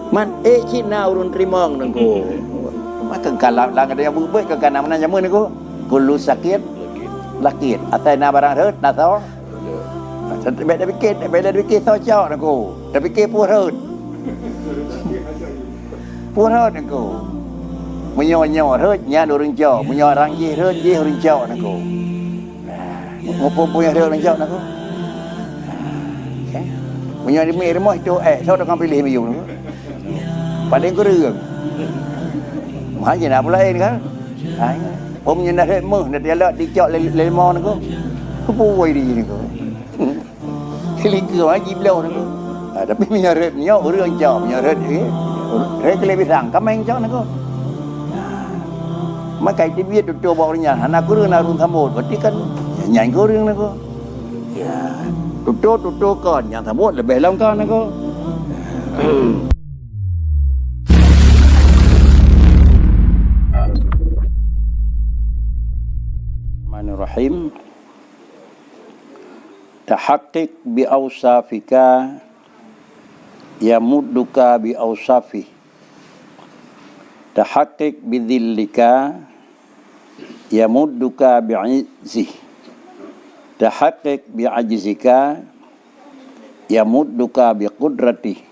Man Cina urun trimong nengko. Maka kalau lang ada yang buat ke kana mana jamu nengko. Kulu sakit lakit. Atai na barang hut na tau. Beda fikir socok nengko. Dah fikir purut. Purut nengko. Menyo hut nya urun jauh. Menyo orang ye hut ye urun jauh nengko. Ngopo punya hut urun jauh nengko. Menyo di rumah itu so dengan pilih miyu nengko. Padahal ko រឿងMahal je nak pula lain kan. Om nyendah remeh nak dia lak dicok lemon ni ko. Kepuai dia ni ko. Kelika haji belau ni ko. Tapi menyaret ni orang jauh menyaret ni. Rek lebih sang kameng jauh ni ko. Maka itu dia tu bawa nya anak ko narun sambut. Berarti kan nyai ko រឿងni ko. Tu kan yang sambut lebih lam kan ni ko. Rahim tahaqqiq bi awsafika yamudduka bi awsafi tahaqqiq bi dhillika yamudduka bi izzi tahaqqiq bi ajzika yamudduka bi qudrati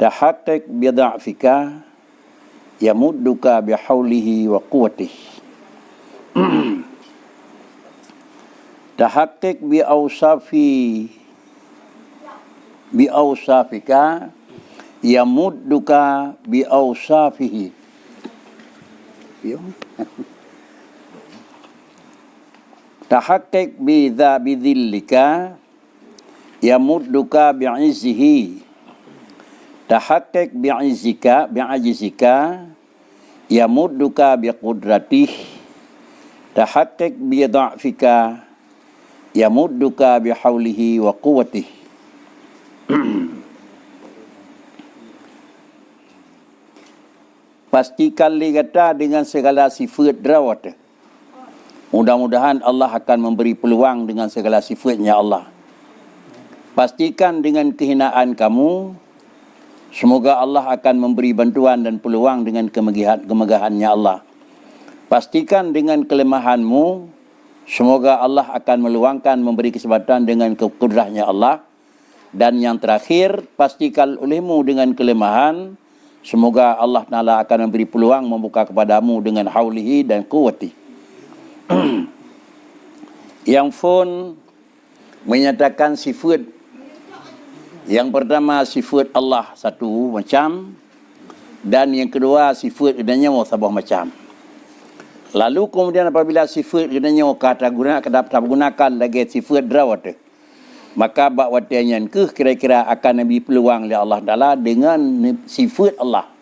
tahaqqiq bi dha'fika yamudduka bi haulihi wa quwwatihi tahaqqiq bi awsafika yamudduka bi awsafihi tahaqqiq bi dhillika yamudduka bi izzihi tahaqqiq bi izzika bi ajzika yamudduka bi qudratihi tahaqqiq bi dha'fika yamudduka bihaulihi wa quwwatihi. Pastikan kata dengan segala sifat rawat. Mudah-mudahan Allah akan memberi peluang dengan segala sifatnya Allah. Pastikan dengan kehinaan kamu, semoga Allah akan memberi bantuan dan peluang dengan kemegahannya Allah. Pastikan dengan kelemahanmu, semoga Allah akan meluangkan memberi kesempatan dengan kudrahnya Allah. Dan yang terakhir, pastikan olehmu dengan kelemahan, semoga Allah Ta'ala akan memberi peluang membuka kepadamu dengan haulihi dan quwwati. Yang pun menyatakan sifat. Yang pertama sifat Allah satu macam. Dan yang kedua sifat adanya sabah macam. Lalu kemudian apabila sifat kenanya kata gunakan lagi sifat drawat, maka bak watianyan ke kira-kira akan Nabi peluang oleh Allah Taala dengan sifat Allah.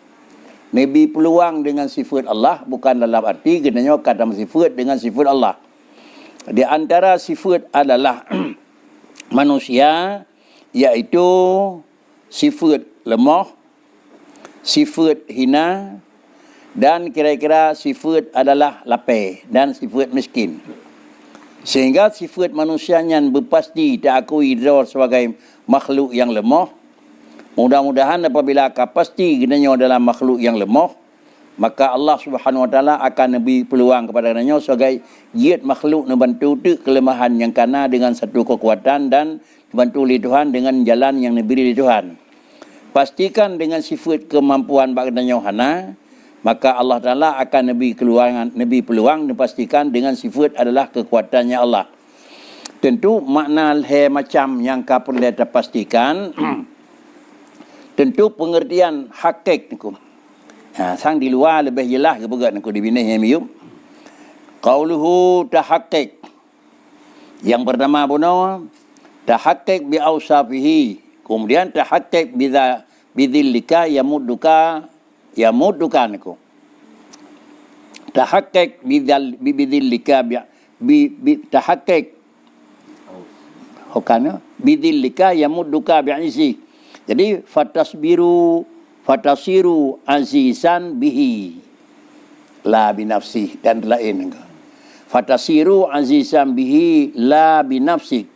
Nabi peluang dengan sifat Allah bukan dalam arti kenanya kata sifat dengan sifat Allah. Di antara sifat adalah manusia, iaitu sifat lemah, sifat hina, dan kira-kira sifat adalah lapar dan sifat miskin. Sehingga sifat manusia yang berpasti diakui sebagai makhluk yang lemah. Mudah-mudahan apabila pasti kenanya adalah makhluk yang lemah, maka Allah Subhanahu Wa Taala akan beri peluang kepada kenanya sebagai yat makhluk membantu kelemahan yang kana dengan satu kekuatan dan dibantu oleh Tuhan dengan jalan yang diberi oleh Tuhan. Pastikan dengan sifat kemampuan bagainya hana, maka Allah Ta'ala akan Nabi peluang dipastikan dengan sifat adalah kekuatannya Allah. Tentu makna macam yang perlu kita pastikan, tentu pengertian hakik niku. Sang di luar lebih jelas ke begat niku dibina hemium. Qauluhu tahaqqiq. Yang pertama buno tahaqqiq bi awsafihi. Kemudian tahaqqiq bi dhillika yamudduka niku. Tahaqqiq bi dhillika bi tahaqqiq. Hokana bi dhillika yamudduka bi izzi. Jadi fatasiru azizan bihi la binafsi dan lain. Fatasiru azizan bihi la binafsik.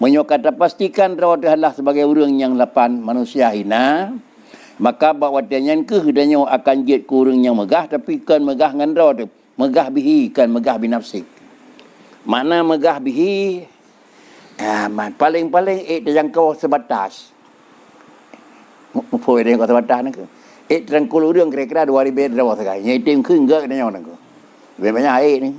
Menyokata pastikan rawat Allah sebagai orang yang lapan manusia hina. Maka bawa danyan ke hidanya akan jet kurang yang megah, tapi kan megah dengan draw tu. Megah bihi kan megah binafsik. Mana megah bihi? Paling-paling terjangkau sebatas. Mupoi dia kau sebatas nak. Terangkul urang kira-kira 2,000 draw sekali. Yang tim ke enggak katanya orang tu. Lebih banyak air ni.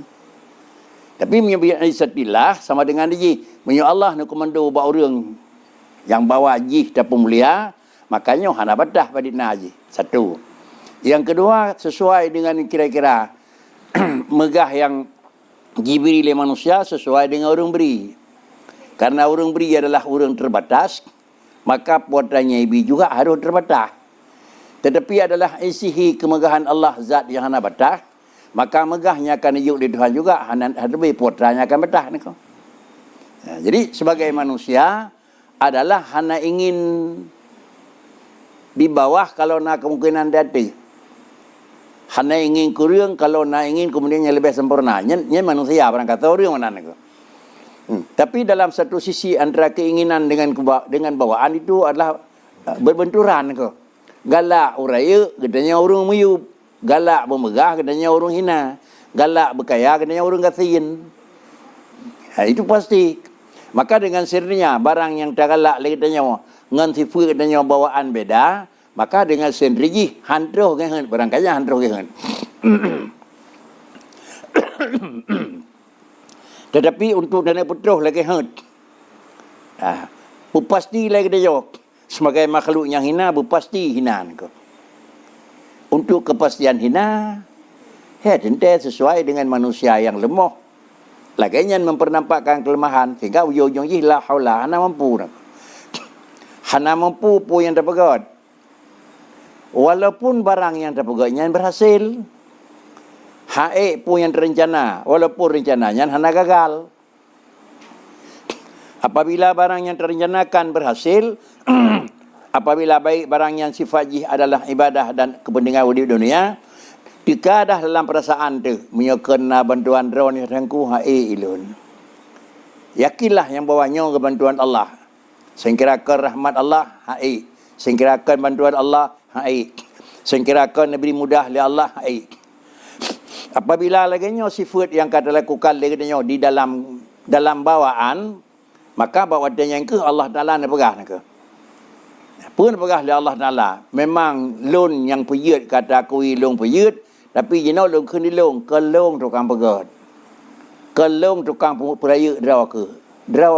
Tapi menyebut isatilah sama dengan dia. Menyebut Allah nak komando bawa orang yang bawa jih dan pemulia. Makanya hana badah pada haji. Satu. Yang kedua, sesuai dengan kira-kira megah yang diberi oleh manusia sesuai dengan orang beri. Karena orang beri adalah orang terbatas, maka puatannya ibi juga harus terbatas. Tetapi adalah isihi kemegahan Allah zat yang hana badah, maka megahnya akan dijuk di Tuhan juga, lebih puatannya akan badah. Jadi sebagai manusia adalah hana ingin di bawah kalau nak kemungkinan dati. Hanya ingin kurang kalau nak ingin kemudian yang lebih sempurna. Ini manusia barang kata orang mana nak. Tapi dalam satu sisi antara keinginan dengan bawaan itu adalah berbenturan ke. Galak uraya katanya orang meyup. Galak bermegah katanya orang hina. Galak berkaya katanya orang kasihin. Itu pasti. Maka dengan sendirinya barang yang tak galak lagi katanya ngan tipu katanya bawaan beda, maka dengan sendiri hantroh kan barangkali hantroh kan. Tetapi untuk dana putroh lagi hang. Pasti lagi dia sebagai makhluk yang hina pasti hinaan ko. Untuk kepastian hina tentu sesuai dengan manusia yang lemah. Laginya mempernampakkan kelemahan sehingga ujung-ujungnya la haula hana mampu. Hana mampu pun yang terpegat. Walaupun barang yang terpegatnya berhasil. Haik pun yang terencana. Walaupun rencananya hana gagal. Apabila barang yang terencanakan berhasil. Apabila baik barang yang sifat jih adalah ibadah dan kepentingan di dunia. Jika dah dalam perasaan tu. Menyokena bantuan drone yang tangku haik ilun. Yakinlah yang bawanya ke bantuan Allah. Sengkirakan rahmat Allah, haik. Sengkirakan bantuan Allah, haik. Sengkirakan negeri mudah oleh Allah, haik. Apabila laginya sifat yang kata lakukan laginya di dalam bawaan, maka bawaan yang ke Allah Ta'ala nak pegah nak ke. Pun pegah oleh Allah Ta'ala. Memang lon yang peyut kata akui long peyut, tapi jino long kini long, ke long tukang pegat. Ke long tukang peraya draw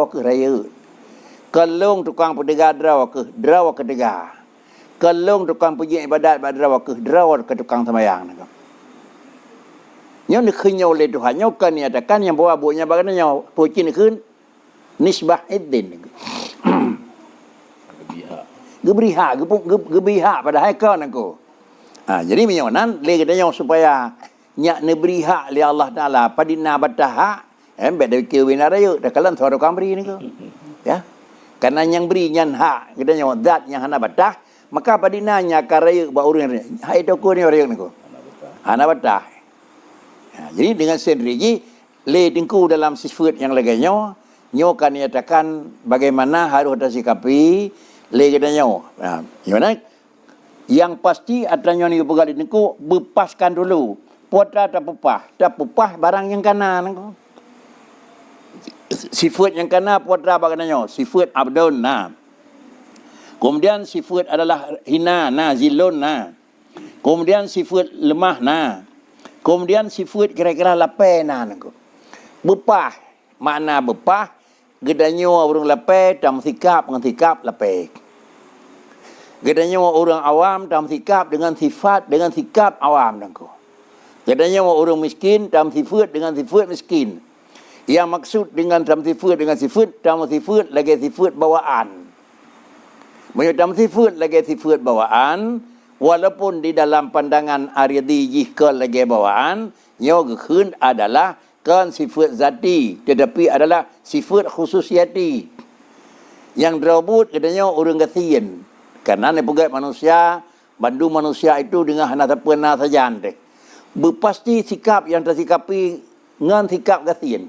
ke raya. Kelong tukang pendegar draw ke degar. Kelong tukang puji ibadat draw ke tukang sembahyang. Nyo nak kenyo le Tuhan nyo kan nyatakan yang bawa buatnya bagaimana puji ni kun nisbah iddin. Gebriha pada haikal nako. Jadi menyonan le katanya supaya nyak neberi hak li Allah Taala padina batah hak bet dak winaraya dak kalan thoro kamri ni ko. Ya. Karena yang beri nyan hak katanya zat yang hana batah, maka padinanya karaya ba urang hak itu ko ni orang ni ko. Hana batah. Jadi dengan sendiri le tingku dalam sifat yang lainnya nyo kan nyatakan bagaimana harus disikapi le katanya. Gimana? Yang pasti adanya ni pegali tingku bepaskan dulu. Putra tak pupah barang yang kanan ko. Sifat yang kena putra bagaimana? Sifat abdun Kemudian sifat adalah hina zilun Kemudian sifat lemah Kemudian sifat kira-kira lapai Bepah. Makna bepah gedanya orang lapai dalam sikap dengan sikap lapai. Gedanya orang awam dalam sikap dengan sikap awam Gedanya orang miskin dalam sifat dengan sifat miskin. Yang maksud dengan dalam sifat lagi sifat bawaan. Dalam sifat lagi sifat bawaan, walaupun di dalam pandangan aridi jika lagi bawaan, nyo gekun adalah kan sifat zati, tetapi adalah sifat khususiati. Yang dirabut katanya orang kasihin. Karena ni pegat manusia, bandu manusia itu dengan hana pernah saja ante. Berpasti sikap yang tersikapi dengan sikap kasihin.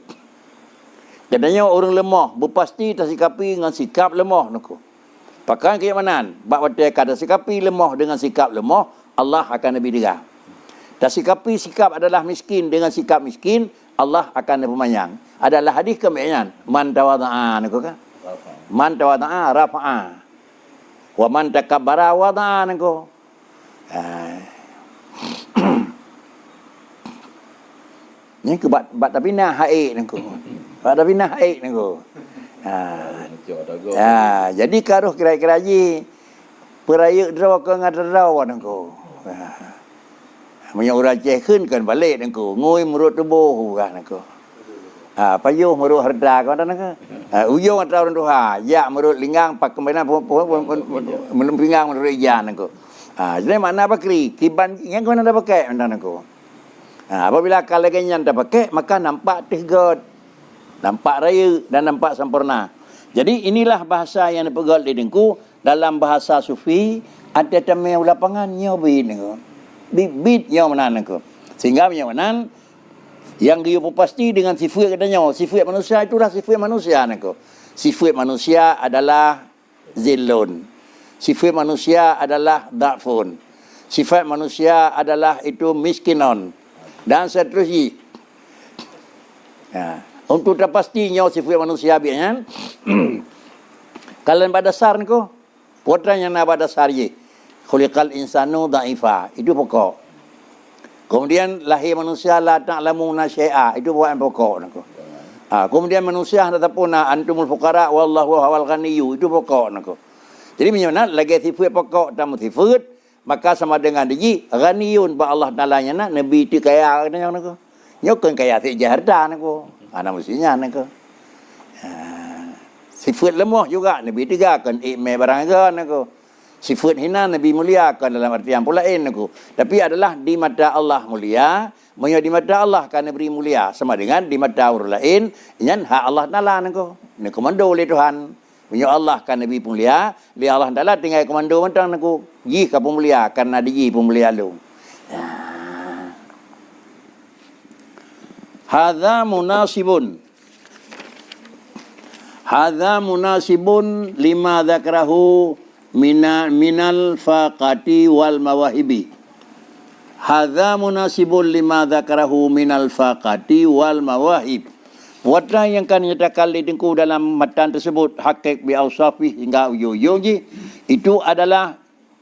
Katanya orang lemah berpasti tersikapi dengan sikap lemah. Pakai keimanan. Bak watai kada sikapi lemah dengan sikap lemah, Allah akan lebih derah. Dan sikapi sikap adalah miskin dengan sikap miskin, Allah akan lebih manyang. Adalah hadis kemainan. Man tawadha'a nako kan? Man tawadha'a rafa'a. Wa man takabbara wada'a nako. Ni ke bat tapi nah haik nako. Bat tapi nah haik nako. Jadi karuh kira-kira ji peraya draw ke ngadraw nako. Punya orang Aceh kan balik nako. Ngui merut tubuh kan nako. Payuh merut herda kan nako. Uyung atau orang tuha, ya merut linggang pak kemana melempingang merut ijan nako. Jadi mana bakri? Kiban yang kau nak pakai macam nako. Apabila kalaganya anda pakai, maka nampak tegot, nampak raya dan nampak sempurna. Jadi inilah bahasa yang dipegang di dengku dalam bahasa sufi. Ada tamai lapangan nyobit nengko, bibit yang mana nengko. Sehingga yang mana yang dia pasti dengan sifat katanya, sifat manusia itulah sifat manusia nengko. Sifat manusia adalah zillun. Sifat manusia adalah da'fun. Sifat manusia adalah itu miskinon. Dan seterusnya. Untuk terpastinya sifat manusia biasanya kalian pada dasar ni ko putranya na pada dasar je khuliqal insanu dha'ifa, itu pokok. Kemudian lahir manusia la ta'lamuna syai'a, itu bukan pokok nako. Kemudian manusia ataupun antumul fuqara wallahu huwal ghaniyyu, itu pokok nako. Jadi menyana lagi sifat pokok dan sifat, maka sama dengan diji ghaniyun ba Allah Taala nya nak nabi tu kaya katanya nako. Nyokon kaya si jaharta nako. Ana mestinya nako. Sifat lemah juga nabi tigakan ikme barang gan nako. Sifat hina nabi muliakan dalam artian pula nako. Tapi adalah di mata Allah mulia, menyo di mata Allah kan beri mulia sama dengan di mata orang lain nyan hak Allah Taala nako. Ni komando oleh Tuhan. Menyo Allah kan nabi mulia, li Allah Taala tinggal komando mentang nako. Ji ka pemulia karena diji pemulia lu. Hadza munasibun. Hadza munasibun lima dzakrahu minal faqati wal mawahibi. Hadza munasibun lima dzakrahu minal faqati wal mawahib. Wata yang kan nyatakan di dengku dalam matan tersebut hakik bi ausafi hingga uyu-uyu itu adalah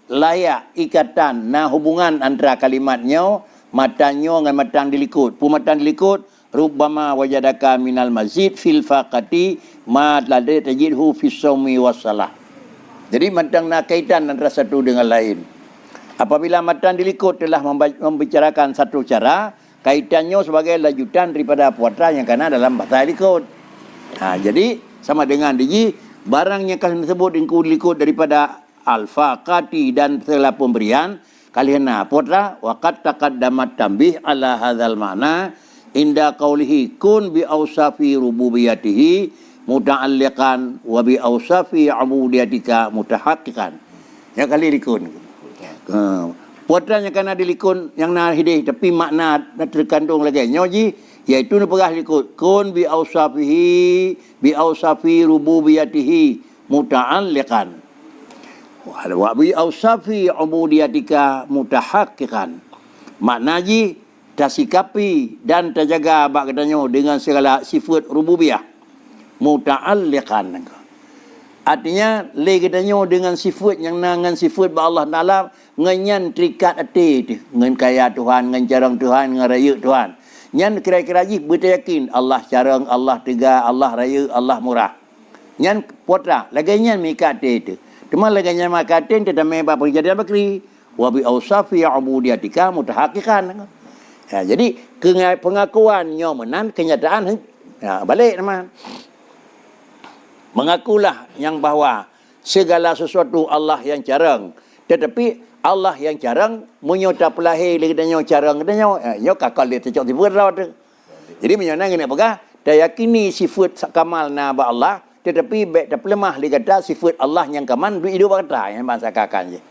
layak ikatan hubungan antara kalimatnya matannya dengan matan dilikut. Pumatan dilikut rubbama wajadaka minal mazid fil faqati ma ladai tajidhu fis sawmi wassalah. Jadi matan nak kaitan antara satu dengan lain. Apabila matan dilikut telah membicarakan satu cara, kaitannya sebagai lanjutan daripada puatra yang kena dalam bahasa likut. Jadi sama dengan diji barang yang akan disebut likut daripada al-faqati dan telah pemberian kalian putra waqad taqaddamat tambih ala hadzal ma'na inda qaulihi kun bi ausafi rububiyatihi muta'alliqan wa bi ausafi ubudiyatika mutahaqqiqan. Ya kali likun. Putra yang kena dilikun yang na hidih tapi makna terkandung lagi nyoji iaitu perah likut kun bi ausafihi bi ausafi rububiyatihi muta'alliqan wa bi ausafi ubudiyatika mutahaqqiqan. Makna ji tasikapi dan terjaga bak katanya dengan segala sifat rububiyah muta'alliqan. Artinya le katanya dengan sifat yang dengan sifat ba Allah Taala ngenyan terikat hati dengan kaya Tuhan, dengan jarang Tuhan, dengan raya Tuhan. Nyan kira-kira ji beryakin Allah jarang, Allah tiga, Allah raya, Allah murah. Nyan putra lagi nyan mikat itu. Cuma lagi nyan mikat itu tidak memang perjadian bakri. Wa bi ausafi ubudiyatika mutahaqqiqan. Jadi pengakuan nyomenan kenyataan balik teman. Mengakulah yang bahawa segala sesuatu Allah yang jarang, tetapi Allah yang jarang menyota pelahir lagi dan jarang katanya yo kakal dia cocok tiba tu. Jadi menyana ngene apakah dia yakini sifat kamal na ba Allah, tetapi baik tak lemah dia kata sifat Allah yang kaman hidup kata yang bahasa kakan je.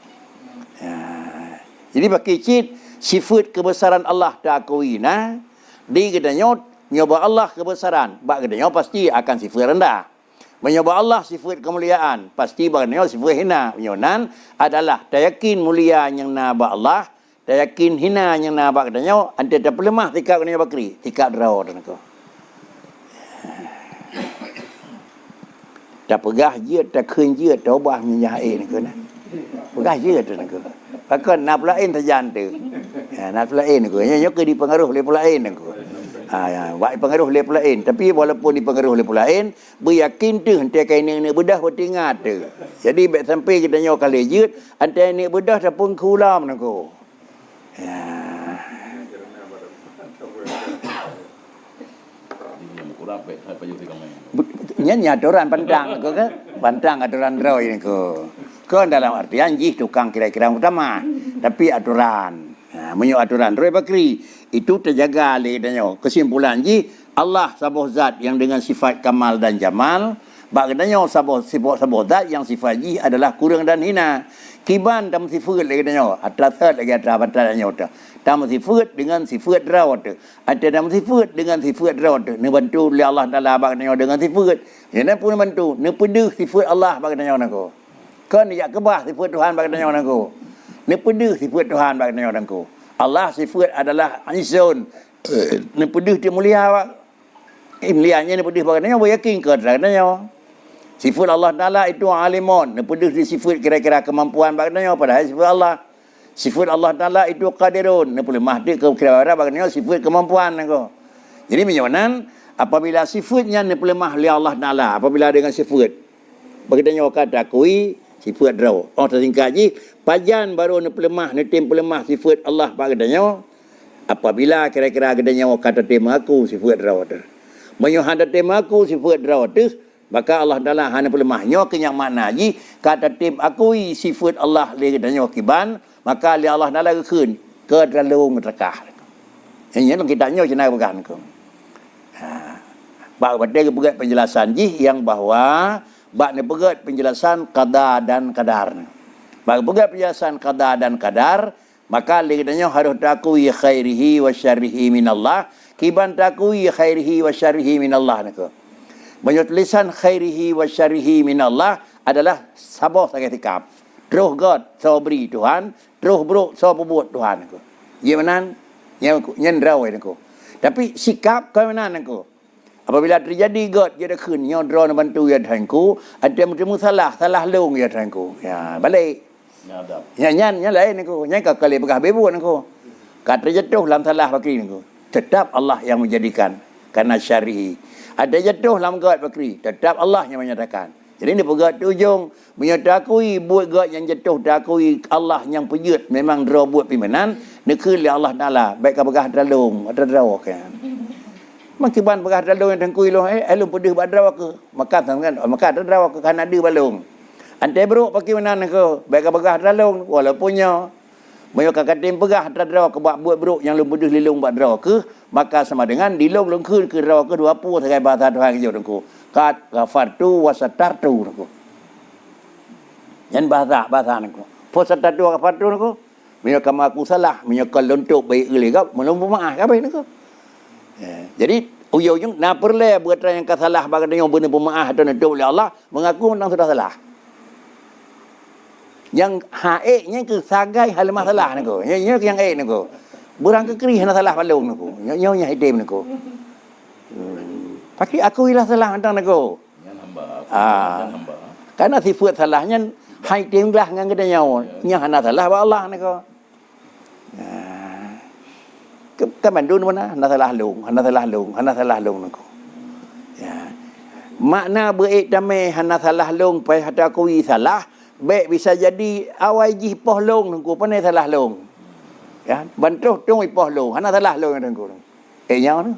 Jadi bagi cit sifat kebesaran Allah tak akui di katanya nyoba Allah kebesaran, bak katanya pasti akan sifat rendah. Menyebut Allah sifat kemuliaan. Pasti baginda sifat hina. Menyonan adalah tayakin mulia yang nabak Allah. Tayakin hina yang nabak katanya. Anda tak pelemah tikap katanya bakri. Tikap draw dan kau. Tak pegah je, tak khen je, tak ubah menyahain kau na. Pegah je tu nak kau. Pakai nak lain terjan tu. Nak lain kau. Yang ke dipengaruh oleh lain kau. Buat pengaruh oleh lain. Tapi walaupun dipengaruh oleh lain, beryakin tu hantar kain ni bedah bertingat tu. Jadi baik sampai kita nyawa kali jut, hantar ni bedah tak pun kulam nak kau. Nya aturan pandang kau ke? Pandang aturan draw ini kau. Kau dalam artian jih tukang kira-kira utama. Tapi aturan. Menyuk aturan. Roy Bakri. Itu terjaga oleh katanya. Kesimpulan ji, Allah sabuh zat yang dengan sifat kamal dan jamal. Katanya sabuh zat yang sifat ji adalah kurang dan hina. Kiban tam sifat lagi katanya. Atrat lagi atrat katanya. Tam sifat dengan sifat rawat. Ada tam sifat dengan sifat rawat. Ni bantu oleh Allah Taala katanya dengan sifat. Yang pun bantu. Ni pedih sifat Allah katanya nako. Kan ya kebah sifat Tuhan katanya nako. Ni pedih sifat Tuhan katanya nako. Allah sifat adalah Izun. Ni pedih dia mulia awak. Mulianya ni pedih bagainya yakin ke katanya. Sifat Allah Taala itu alimun. Ni pedih di sifat kira-kira kemampuan bagainya padahal sifat Allah. Sifat Allah Taala itu qadirun. Ni boleh mahdi ke kira-kira bagainya sifat kemampuan ko. Jadi menyonan apabila sifatnya ni boleh mahli Allah Taala apabila dengan sifat. Bagainya kata akui sifat draw. Tersingkat ji pajan baru ni pelemah ni tim pelemah sifat Allah bagainya apabila kira-kira gadanya kata tim aku sifat draw tu. Menyuhada tim aku sifat draw tu maka Allah Taala hana pelemahnya kenyak makna ji kata tim akui sifat Allah le gadanya kiban maka li Allah Taala keun ke dalam neraka. Ini kita nyo cina bukan ko. Bak pada berat penjelasan ji yang bahawa bak ni berat penjelasan qada dan qadar. Bak berat penjelasan qada dan qadar, maka lidahnya harus takui khairihi wa syarrihi minallah. Kiban takui khairihi wa syarrihi minallah nako. Banyak tulisan khairihi wa syarrihi minallah adalah sabar sangat tikap. Terus God so beri Tuhan, terus buruk so buat Tuhan nako. Ye menan yang raw nako. Tapi sikap kau menan nako. Apabila terjadi God dia dah kun nyo draw bantu ya Tuhanku, ada mesti salah long ya Tuhanku. Ya, balik. Nyadap. Nya lain niko. Nya kali pegah bebu niko. Kata jatuh dalam salah bakri niko. Tetap Allah yang menjadikan karena syar'i. Ada jatuh dalam God bakri, tetap Allah yang menyatakan. Jadi ni pegat ujung menyatakan buat God yang jatuh takui Allah yang pejut memang draw buat pimenan nekul Allah Taala baik ka pegah dalung ada draw kan. Makiban pegah dalung yang tengkui loh elum pedih badraw ke maka kan maka ada draw ke kan ada balung. Ante bro pakai menan ke baik ka pegah dalung walaupunnya Mayo kakatim pegah draw ke buat bro yang lum pedih lilung buat draw ke maka sama dengan dilung lengkun ke draw ke dua pu sebagai bahasa Tuhan ke jodongku. Kat ghafartu wasatartu nako. Yan bahasa nako. Wasatartu ghafartu nako. Minyak aku salah, minyak lontok baik gele kau, melumpu maaf apa nako. Jadi ujung na perle buat yang salah bagai yang benar pemaaf dan itu oleh Allah mengaku tentang sudah salah. Yang haeknya ke sagai hal masalah nako. Yang nako. Burang kekeri hana salah balung nako. Nyonya hidim nako. Pakai aku ilah salah tentang nego. Karena sifat salahnya hai timlah ngan kita nyawa. Nya hana salah ba Allah nego. Ke bandun mana hana salah lung nego. Ya. Makna baik damai hana salah lung pai hata aku salah, baik bisa jadi awai ji poh lung nego panai salah lung. Ya, bantuh tung poh lung, hana salah lung nego. Nyawa tu.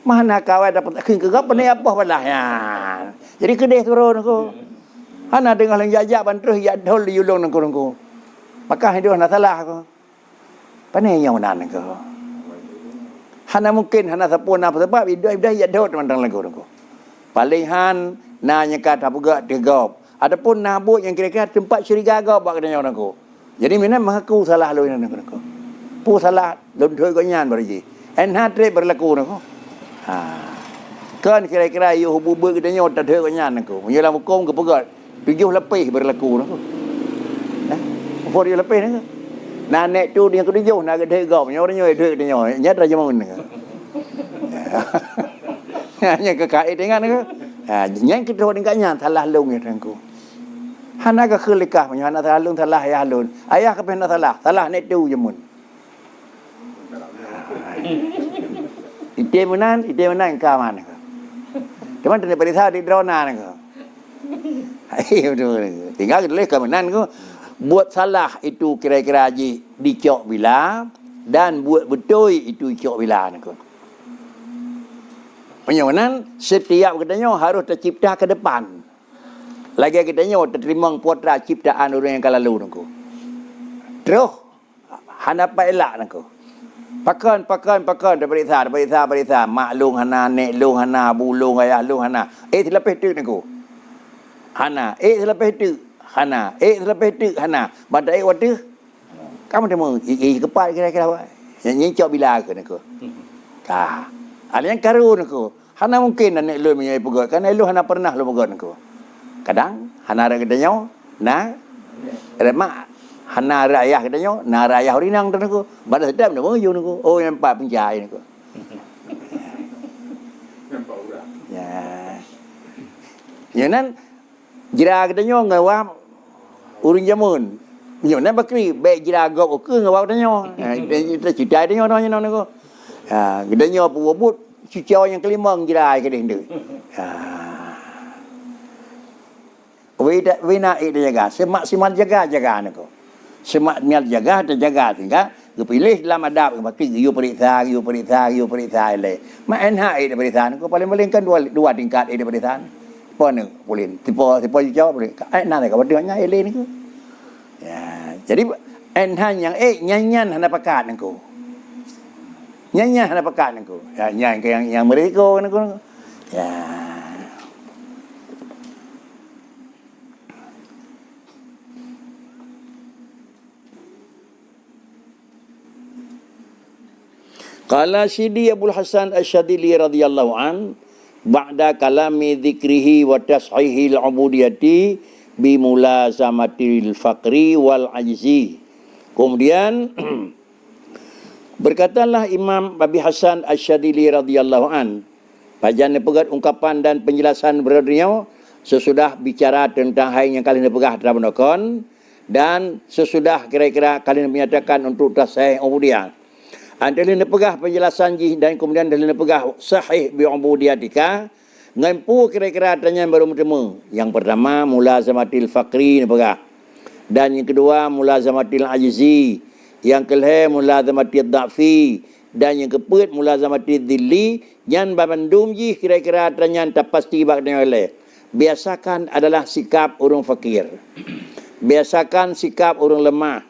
Mana kawan dapat akhir ke apa ni apa balah ya. Jadi kedeh turun aku. Hana dengar lang jajak bantuh ya dol yulung nangku. Maka hidup hana salah aku. Panai yang mana aku. Hana mungkin hana sapuna sebab hidup ya dol mandang lagu aku. Paling han nanya kata pegak tegap. Adapun nabuk yang kira-kira tempat syiriga gau bak katanya aku. Jadi mina mengaku salah lu nang aku. Pu salah lun thoi ko nyan bari ji. En hatre berlaku aku. Kan kira-kira you hubub katanya tak ada kenyan aku. Menyelam hukum ke pegat. 7 lebih berlaku aku. Apa dia lebih ni? Nah nek tu dia ke-7 nak gede gau. Nyornya itu dia nyor. Nyat raja mun. Hanya ke kait dengan aku. Yang kita dengan nya salah lung ni tangku. Hana ka khulikah punya hana salah lung salah ayah lun. Ayah ke pena salah. Salah nek tu je mun. Ite menan ka mana ka. Cuman daripada saya di drona ni ka. Betul. Tinggal kita ke menan ko. Buat salah itu kira-kira haji dicok bila dan buat betul itu dicok bila ni ko. Penyawanan setiap katanya harus tercipta ke depan. Lagi katanya terterima putra ciptaan orang yang lalu nangku. Terus hanapai elak nangku. Pakan daripada maklung hana nek long hana bulung ayah long hana. Terlepas tu nangku. Hana terlepas tu hana terlepas tu hana. Badai waktu kamu temu kepat kira-kira apa? Yang cok bila ke nangku. Ada yang karun aku. Hana mungkin nak lu punya pegot. Kan lu hana pernah lu pegot aku. Kadang hana ra katanya na remak hana rayah katanya na rayah rinang tu aku. Pada sedap nak menyu aku. Oh yang empat penjai aku. Nampak urang. Ya. Yang jira katanya ngawam urang jamun. Nyo na bakri baik jira gop ke ngawam katanya. Kita cerita dia nyo aku. Gedanya buat cucian yang kelima jirai ke dia. Wina itu jaga, semaksimal jaga nak ko. Semaksimal jaga dan jaga tinggal pilih dalam adab bagi you periksa le. Mak itu periksa ko paling kan dua tingkat itu periksa. Pon boleh tipe jawab boleh. Nanti kau berdua ele ni ko. Ya, jadi yang nyanyian hana pakat ko. Nyanyi ada pekan aku. Ya, yang mereka aku. Ya. Qala Sidi Abdul Hasan Asy-Syadzili radhiyallahu an ba'da kalami dzikrihi wa tashihi al-ubudiyati bi mulazamatil faqri wal ajzi. Kemudian berkatalah Imam Abi Hasan Asy-Syadzili radhiyallahu an, pajan pegat ungkapan dan penjelasan beliau sesudah bicara tentang hal yang kalian pegah dalam nakon dan sesudah kira-kira kalian menyatakan untuk tasahih ubudiyah. Kalian pegah penjelasan jih dan kemudian kalian pegah sahih bi ubudiyatika ngampu kira-kira tanya baru bertemu. Yang pertama mulazamatil faqri pegah. Dan yang kedua mulazamatil ajzi. Yang kelih mulazamatil da'fi. Dan yang keempat mulazamatil dhilli. Yang babandum jih kira-kira tanya tak pasti baknya oleh. Biasakan adalah sikap orang fakir. Biasakan sikap orang lemah.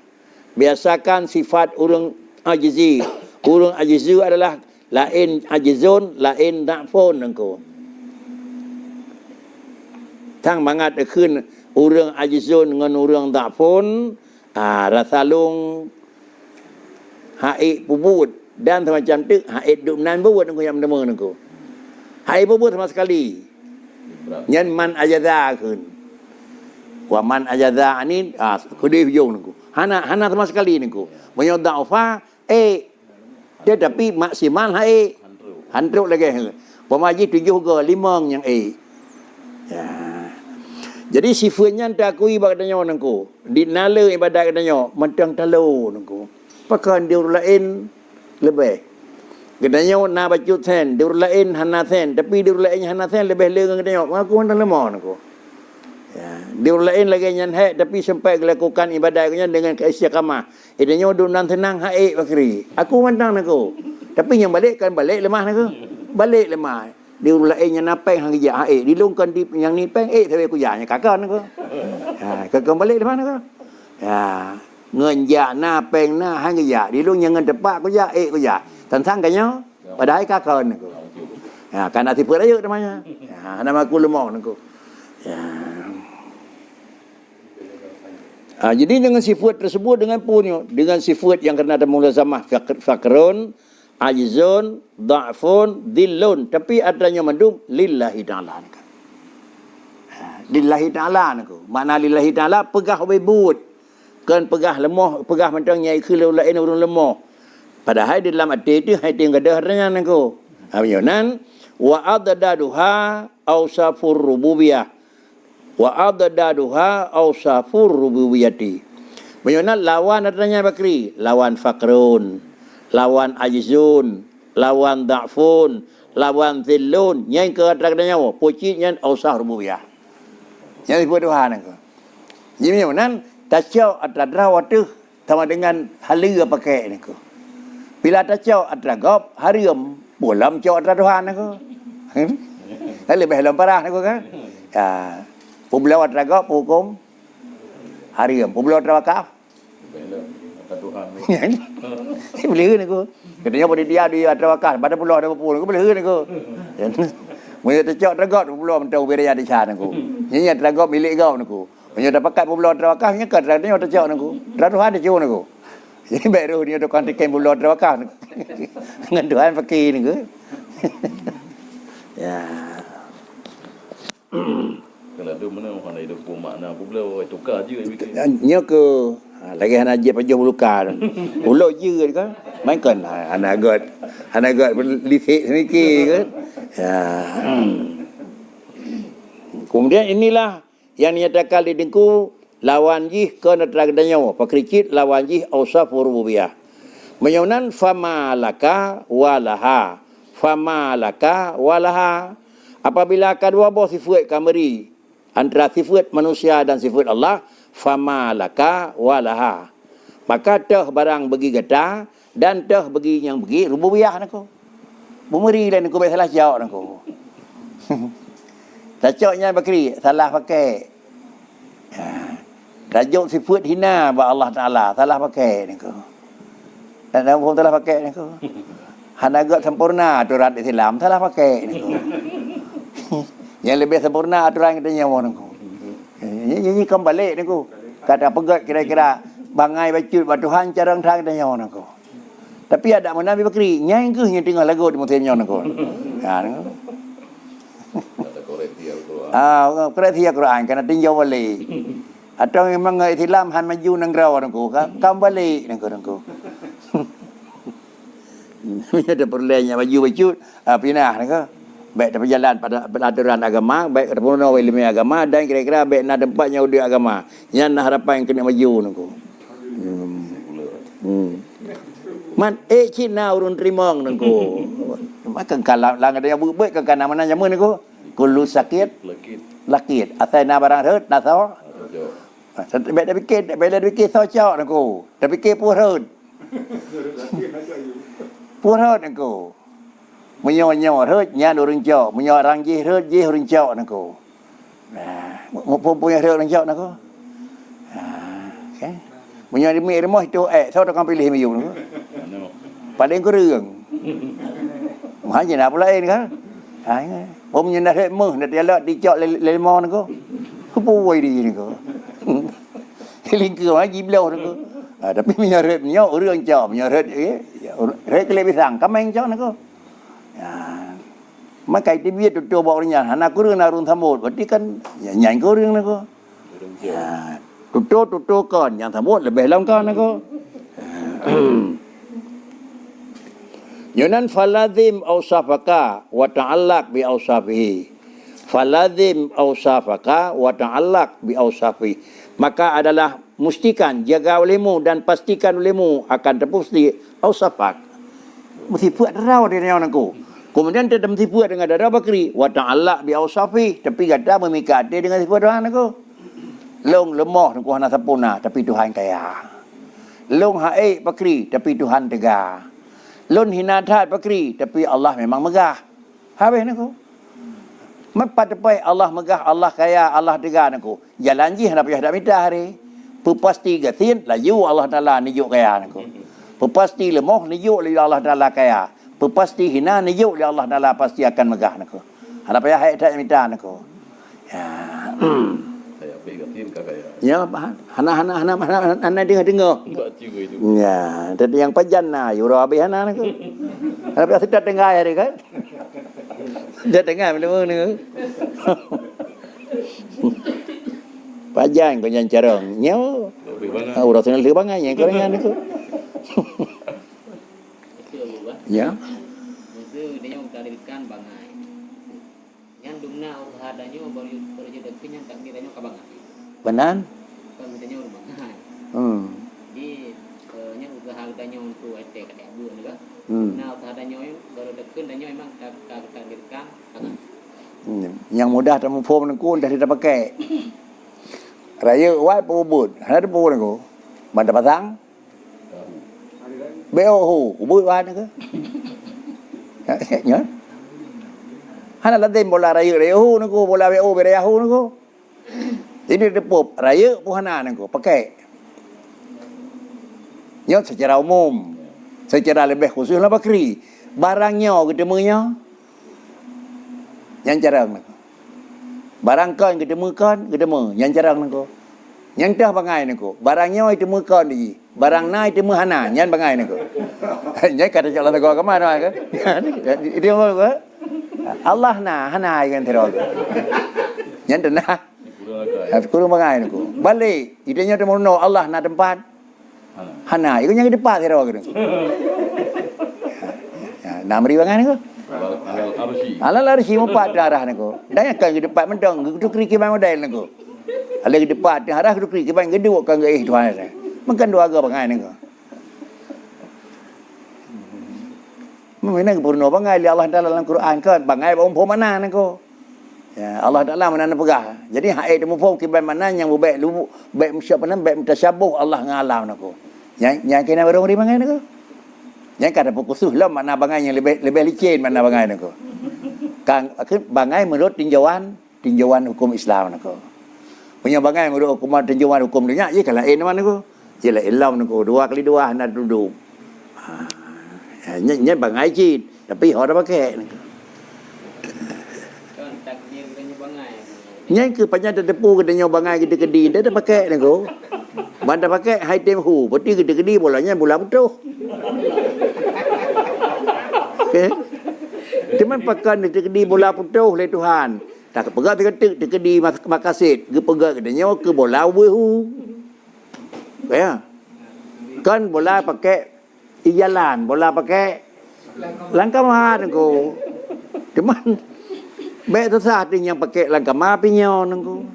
Biasakan sifat orang ajzi. Orang ajzi adalah lain ajizun, lain da'fun engkau. Tang bangat dekun orang ajizun dengan orang da'fun, rasalung haid pubut dan macam tu haid duk nan buat engkau yang menemu engkau. Haid pubut sama sekali. Nyan man ajaza kun. Wa man ajaza ani kudih jong engkau. Hana sama sekali engkau. Banyak da'fa dia tapi maksimal handruk lagi. Pemaji 7 ke 5 yang ya. Jadi sifatnya tak akui bagdanya nangku. Di nala ibadat katanya mentang talu nangku. Pakan dia lain lebih. Katanya na bacut sen, dia lain hana sen, tapi dia lain hana sen lebih leng katanya. Aku mentang lemah nangku. Ya, dia lain lagi yang tapi sampai melakukan ibadahnya dengan keistiqamah. Idanya duk nan tenang haid bakri. Aku mandang aku. Tapi yang balik kan balik lemah aku. Balik lemah. Dia lain yang napeng hang ya haid. Dilungkan di yang ni peng tapi aku ya kakak aku. Ha, kakak balik lemah aku. Ya, ngen ya napeng na hang ya. Dilung yang ngen tepak aku ya aku ya. Tentang kanyo padahal kakak aku. Ya, kan ati pura ayo namanya. Ya, nama aku lemah aku. Ya. Jadi dengan sifat tersebut dengan punya dengan sifat yang kena ada mulazamah fakrun ajzun, da'fun, dhillun. Tapi adanya mandum lillahi ta'ala. Lillahi ta'ala. Makna lillahi ta'ala, pegah wibut. Kan pegah lemah, pegah macam nyai khilau lain urun lemah. Padahal di dalam hati itu, hati yang gadah dengan aku. Habis wa adadaduha awsafur rububiyah. Wa adadaduha awsafur rububiyati. Bagaimana lawan adanya bakri? Lawan fakrun, lawan ajizun, lawan da'fun, lawan zillun. Yang keadanya apa? Puji yang awsaf rububiyah. Yang disebut Tuhan itu. Jadi bagaimana? Tacau adadra waktu sama dengan halia pakai ni ko. Bila tacau adragop harium bolam cau adra Tuhan ni ko. Lebih dalam parah ni ko kan. Ya. Publau adragop hukum harium. Publau adrawakaf. Tuhan. Boleh ni ko. Katanya boleh dia adrawakaf. Pada pulau ada pun ko boleh ni ko. Mereka tacau adragop pulau mentau beraya di sana ko. Ini adragop milik kau ni ko. Punya dah pakai bulan terawakah nya kan dia ada jauh nangku. Tuhan dia jauh nangku. Jadi baru dia ada kontikan bulan terawakah. Dengan Tuhan pakai nangku. Ya. Kalau tu mana orang ada pun makna bulan tukar je bikin. Nya ke lagi hana je pajak bulukan. Ulo je kan. Main kan anak god lisik sedikit kan. Ya. Kemudian inilah yang nyatakan di dengku lawan jih ke netragdanya pakrikit lawan jih awsafur rububiyah. Menyaunan famalaka walaha. Famalaka walaha. Apabila kedua buah sifat kameri antara sifat manusia dan sifat Allah, famalaka walaha. Maka teh barang bagi gata dan teh bagi yang bagi rububiyah nako. Bumeri dan aku salah jawab nako. Tacoknya bakri salah pakai. Tajuk sifat hina ba Allah Taala salah pakai ni ko. Dan pun salah pakai ni ko. Hanaga sempurna aturan Islam salah pakai ni ko. Yang lebih sempurna aturan katanya ni ko. Ini kembali ni ko. Kata pegat kira-kira bangai bacut ba Tuhan carang thang katanya ni ko. Tapi ada mana Nabi Bakri nyai ke yang tengah lagu di mutinnya ni ko. Ha ni ko. Koreksi Al-Quran karena tinjau balik. Atau memang Islam han maju nang raw nangku kam balik nangku. Ada perlenya maju bacut pindah nangku. Baik dapat jalan pada peraturan agama, baik terpenuhi ilmu agama dan kira-kira baik nak tempatnya udi agama. Yang nak harapan yang kena maju nangku. Man Cina urun trimong nangku. Maka kalau lang ada yang buat ke kana mana jamun nangku. Kullu sakit lakit asai na barang rut na so baik dah fikir so cok nangku dah fikir pun rut nangku menyo rut nya orang cok menyo orang jih rut orang cok nangku nah pun punya rut orang cok nangku okey menyo di rumah itu so dah kan pilih miyu nangku paling kurang mahanya nak pula kan Om nyenda hek meh nak dia lak dicok lemon ko. Kupuai di ni ko. Lingkau lagi belau ko. Tapi menyaret nyo urang cok menyaret rek le bisang kameng cok nako. Ya. Maka itu biar tu bawa orangnya. Anak kurang narun samut. Berarti kan nyai kurang nako. Ya. Tutu kon yang samut lebih long kon nako. Yunan falazim awsafaka wa ta'allaq bi awsafihi. Falazim awsafaka wa ta'allaq bi awsafihi. Maka adalah mustikan, jaga olehmu dan pastikan olehmu akan terpusti awsafak. Mesti buat darah dia yang aku. Kemudian dia mesti buat dengan darah bakri wa ta'allaq bi awsafihi. Tapi kata memikat dia dengan sifat Tuhan aku. Long lemah aku hana sempurna tapi Tuhan kaya. Long haik bakri tapi Tuhan tegar. Lun hina tat bakri tapi Allah memang megah. Habis naku. Mepat depai Allah megah, Allah kaya, Allah tegar naku. Jalan ji hendak payah dak minta hari. Pasti gatin laju Allah Taala nijuk kaya naku. Pasti lemah nijuk li Allah Taala kaya. Pasti hina nijuk li Allah Taala pasti akan megah naku. Hendak payah hai dak minta naku. Ya. Saya ambil gatin kakak ya. Ya, hana dengar. Ya, tadi yang pajan nah, yura habis hana naku. Tapi sudah dengar ya kan? Sudah dengar belum ni? Panjang kau yang carong. Nyo. Lebih banyak. Orang sana lebih banyak yang kau dengan itu. Ya. Itu dia yang utarikan bangai. Yang dumna hadanya baru jadi yang tak kiranya kabangai. Benar? Kan mitanya bangai. Di yang harganya untuk IT kata abu juga. Nah hadanya baru dekat dan memang targetkan bangai. Yang mudah temu form nengku dah tidak pakai. Raya wai pubut. Ada pubut nengku. Banda pasang. Beo ubut wai nengku. Nhớ. Hana la dem bola raya hu nengku bola beo beraya hu nengku. Ini depup raya pun hana nengku pakai. Nyot secara umum, secara lebih khusus lah bakri. Barangnya ketemunya, yang jarang nak. Barang kan ketemu, yang jarang nak. Yang dah bangai nak. Barangnya ketemu kan di. Barang na ketemu hana, yang bangai nak. Yang kata jalan nak ke mana kan? Itu apa? Allah na hana yang terus. Yang dah. Kurang bangai nak. Balik, idenya temu no Allah na tempat. Hana, itu yang di depan terus gitu. Ya, namri bangan aku. Alal arsi mempat darah aku. Dan kan di depan mendong, itu kriki bang model aku. Ala di depan darah itu kriki bang geduk kan ge Tuhan saya. Makan dua agak bangan aku. Memang purno bangai Allah Taala dalam Quran kan, bangai bom pom mana aku. Ya, Allah Taala mana pegah. Jadi hak itu mufum kiban mana yang baik lu baik siapa nama baik mutasyabuh Allah ngalam aku. Yang kena baru beri bangai aku. Yang kata fokus lah mana bangai yang lebih licin mana bangai aku. Kang bangai menurut tinjauan hukum Islam aku. Punya bangai menurut hukum tinjauan hukum dunia, ya kalau mana aku. Ialah Islam aku 2 kali 2 hendak duduk. Nya bangai cit, tapi orang pakai aku. Yang ke panjang ada depu ke denyo bangai kita kedi dia dah pakai nego. Banda pakai high time hu, berarti kita kedi bolanya bola betul. Okey. Cuman pakai kita kedi bola betul oleh Tuhan. Tak pegang dekat kedi makasit, ke pegang ke denyo ke bola hu. Ya. Kan bola pakai jalan, bola pakai langkah mahal nego. Cuman baik tu saat yang pakai langkah ma pinyo nengku.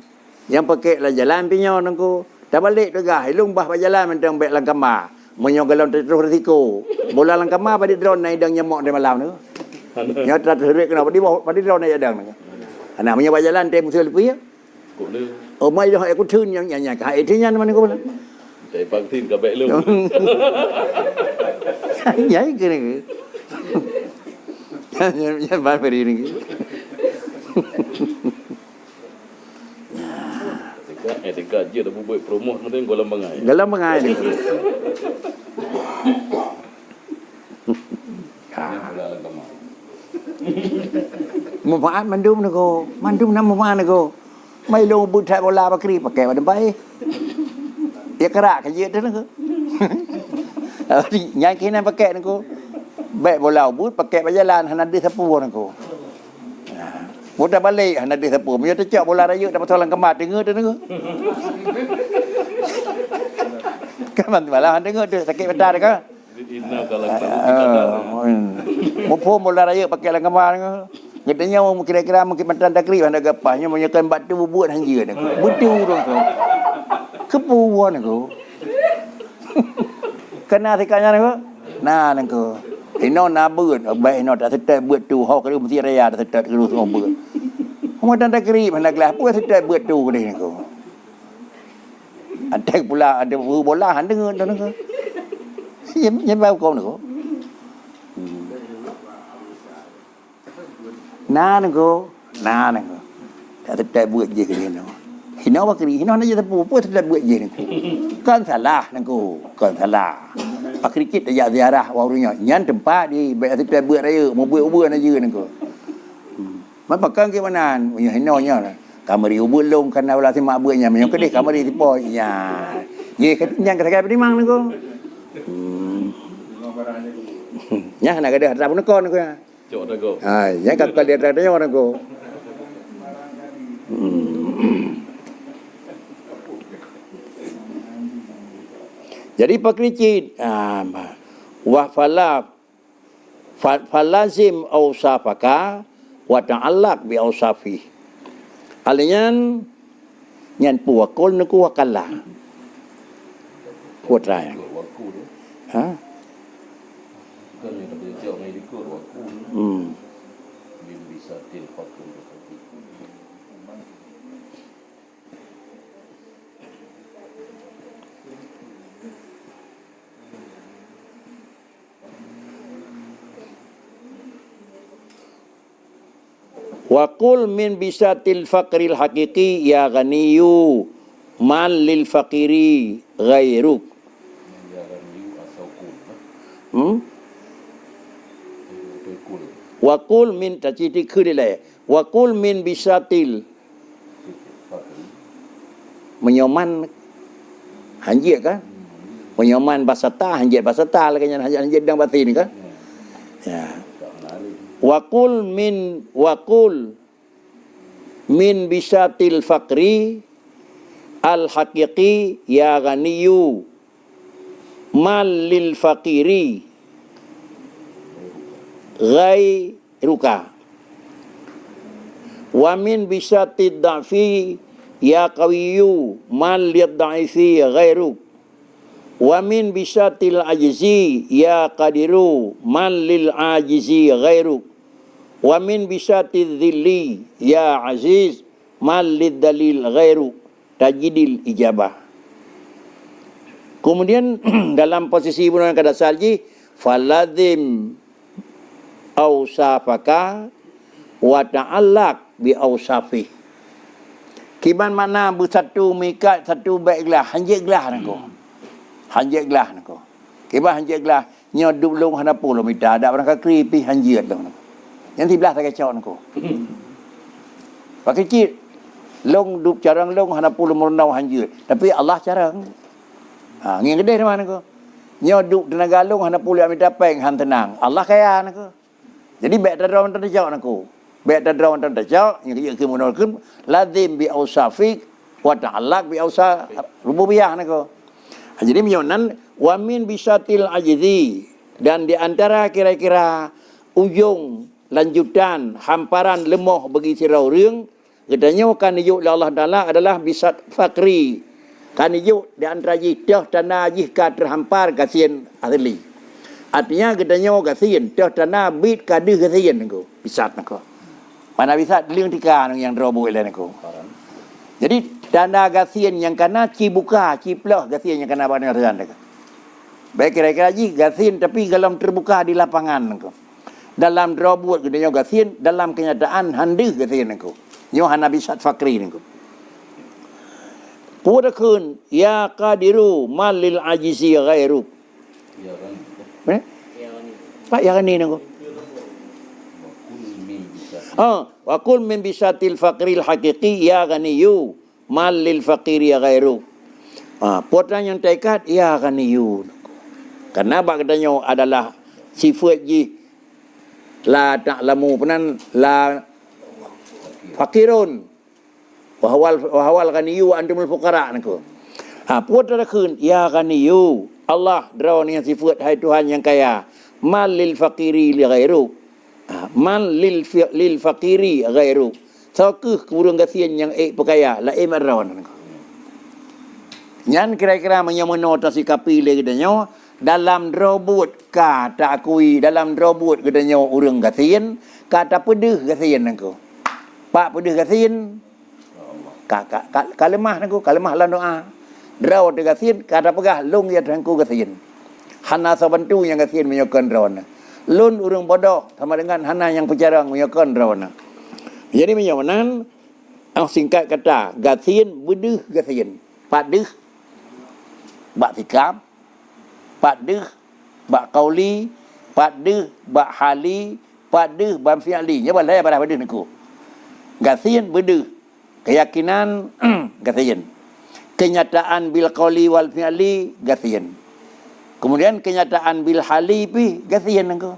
Yang pakai lah jalan pinyo nengku. Dah balik tu gah, ilung bah berjalan mentang baik langkah ma. Menyo galon terus risiko. Bola langkah ma pada drone naik dang nyamok di malam tu. Nya terus kena pada drone naik dang nengku. Anak menyo berjalan tem musuh lepi ya. Oh mai dah aku thun yang nyanya ka itu nya mana ko. Saya vaksin ka baik lu. Ya ke ni. Ya bar beri ni. Dekat je dah buat promote nanti golam bangai. Dalam bangai ni. Manfaat mandum nak ko. Mandum nama mana ko. Mai lo buat bola bakri pakai pada baik. Dia kerak kerja tu nak ko. Yang kena pakai nak ko. Baik bola but pakai berjalan hana ada sapu nak ko. Mudah balik hendak dia sapu. Dia tercak bola raya dapat solang kemat dengar tu dengar. Kan malam dengar tu sakit betar ke? Ina kalau Mumpung bola raya pakai lang kemat dengar. Gedenya kira-kira mungkin mantan takri hendak gapahnya menyekan batu buat hanja tu. Betul tu. Kepuan aku. Kena tikanya aku. Nah nengko. Ino na beut, baik ino tak sedap beut tu, hok ke mesti raya tak sedap ke semua beut. Kemudian tak keri mana gelas pun sedap beut tu ni ko. Ada pula ada bola han dengar tu ko. Ye bau kau ko. Na ko. Tak sedap beut je ke ni. Hino bakri, hino na je tapu, pun sedap beut je ni. Kan salah ko, kan salah. Pakri kit ajak ziarah warunya. Nyan tempat di baik kita buat raya, mau buat ubah aja nengko. Mai pakang ke mana? Punya hinonya. Kamari ubah long kan awal si mak buatnya. Menyo kedih kamari tipo. Ya. Ye yang kata-kata pedimang nengko. Nya nak ada harta pun kon ko. Cok dah kau. Ha, nya kak dia ada orang ko. Jadi pakricit wa falazim ausafaka wa ta'allaq bi ausafi. Alian nyan puakol nuku wakala. Kuat Waktu tu. ha? Kan yang tak jauh mai dikut waktu. Bin bisa tilfakun. Wa qul min bisatil faqril haqiqi ya ghaniyu mal lil faqiri ghairuk. Jangan you asal kul. Betul kul. Wa qul min taciti khudile. Wa qul min bisatil menyoman hanjit kan? Menyoman basata hanjit basata lah kan hanjit dang batin kan? Ya. Waqul min bisatil faqri al haqiqi ya ghaniyu mal lil faqiri ghairuka wa min bisatid da'fi ya qawiyu mal lid da'ifi ghairuk wa min bisatil ajzi ya qadiru man lil ajizi ghairuk wa min bisatil dhilli ya aziz man lid dalil ghairuk tajidil ijabah. Kemudian dalam posisi bulan kada salji faladzim ausafaka wa ta'allaq bi ausafi. Kiban mana bersatu mikat satu baik gelah hanjit gelah nako. Hanjit gelah nako. Kiban hanjit gelah nyodup long hana 10 meter ada orang kakri pi hanjit dah nako. Yang tibelah tak kacau nako. Pakai cit long dup carang long hana 10 merenau hanjit. Tapi Allah carang. Ha ngin gede mana nako. Nyodup tenaga long hana 10 meter peng han tenang. Allah kaya nako. Jadi baik tadrawon tadajau nako. Baik tadrawon tadajau yang ke munalkum lazim bi ausafik wa ta'allaq bi ausa rububiyah nako. Jadi menyonan wa min bisatil ajzi dan di antara kira-kira ujung lanjutan hamparan lemah bagi sirau reung katanya kan yuk Allah Taala adalah bisat fakri kan yuk di antara jih tanah jih ka terhampar kasian ahli artinya katanya kasian tanah bit kadih kasian nako bisat nako mana bisat liung tika yang robo ile nako. Jadi dana gasian yang kana cibuka, ciploh gasian yang kana banyak rekan. Baik kira-kira ji gasian tapi dalam terbuka di lapangan engkau. Dalam robot gedenya gasian, dalam kenyataan handih gasian engkau. Nyo hana bisat fakri engkau. Pudakeun ya qadiru malil ajizi ghairu. Ya kan. Pak ya kan ni engkau. Wa kul min bisatil faqril haqiqi ya ghaniyu mal lil faqiri ghairu. Potran yang taikat ya ghaniyu. Karena bagdanya adalah sifat ji la ta'lamu penan la fakirun wa hawal ghaniyu antumul fuqara nako. Potran keun ya ghaniyu Allah draw dengan sifat hai Tuhan yang kaya mal lil faqiri li ghairu. Man lil faqiri ghairu. Saukuh kurang gasian yang perkaya la marrawan. Nyan kira-kira menyamano tasikapi le gedanya dalam robot ka tak akui dalam robot gedanya urang gasian kata pedih gasian nangko. Pak pedih gasian kalimah nangko kalimah la doa. Draw de gasian kata pegah long ya tangku gasian. Hana sabantu yang gasian menyokan rawan. Lun urang bodoh sama dengan hana yang pejarang menyokon rawana. Jadi menyonan singkat kata gasian bedeh gasian. Padeh bak tikam, padeh bak qauli, padeh bak hali, padeh bak fi'li. Nya balai pada bedeh niku. Gasian bedeh. Keyakinan gasian. Kenyataan bil qauli wal fi'li gasian. Kemudian kenyataan bil hali pi gasian engko.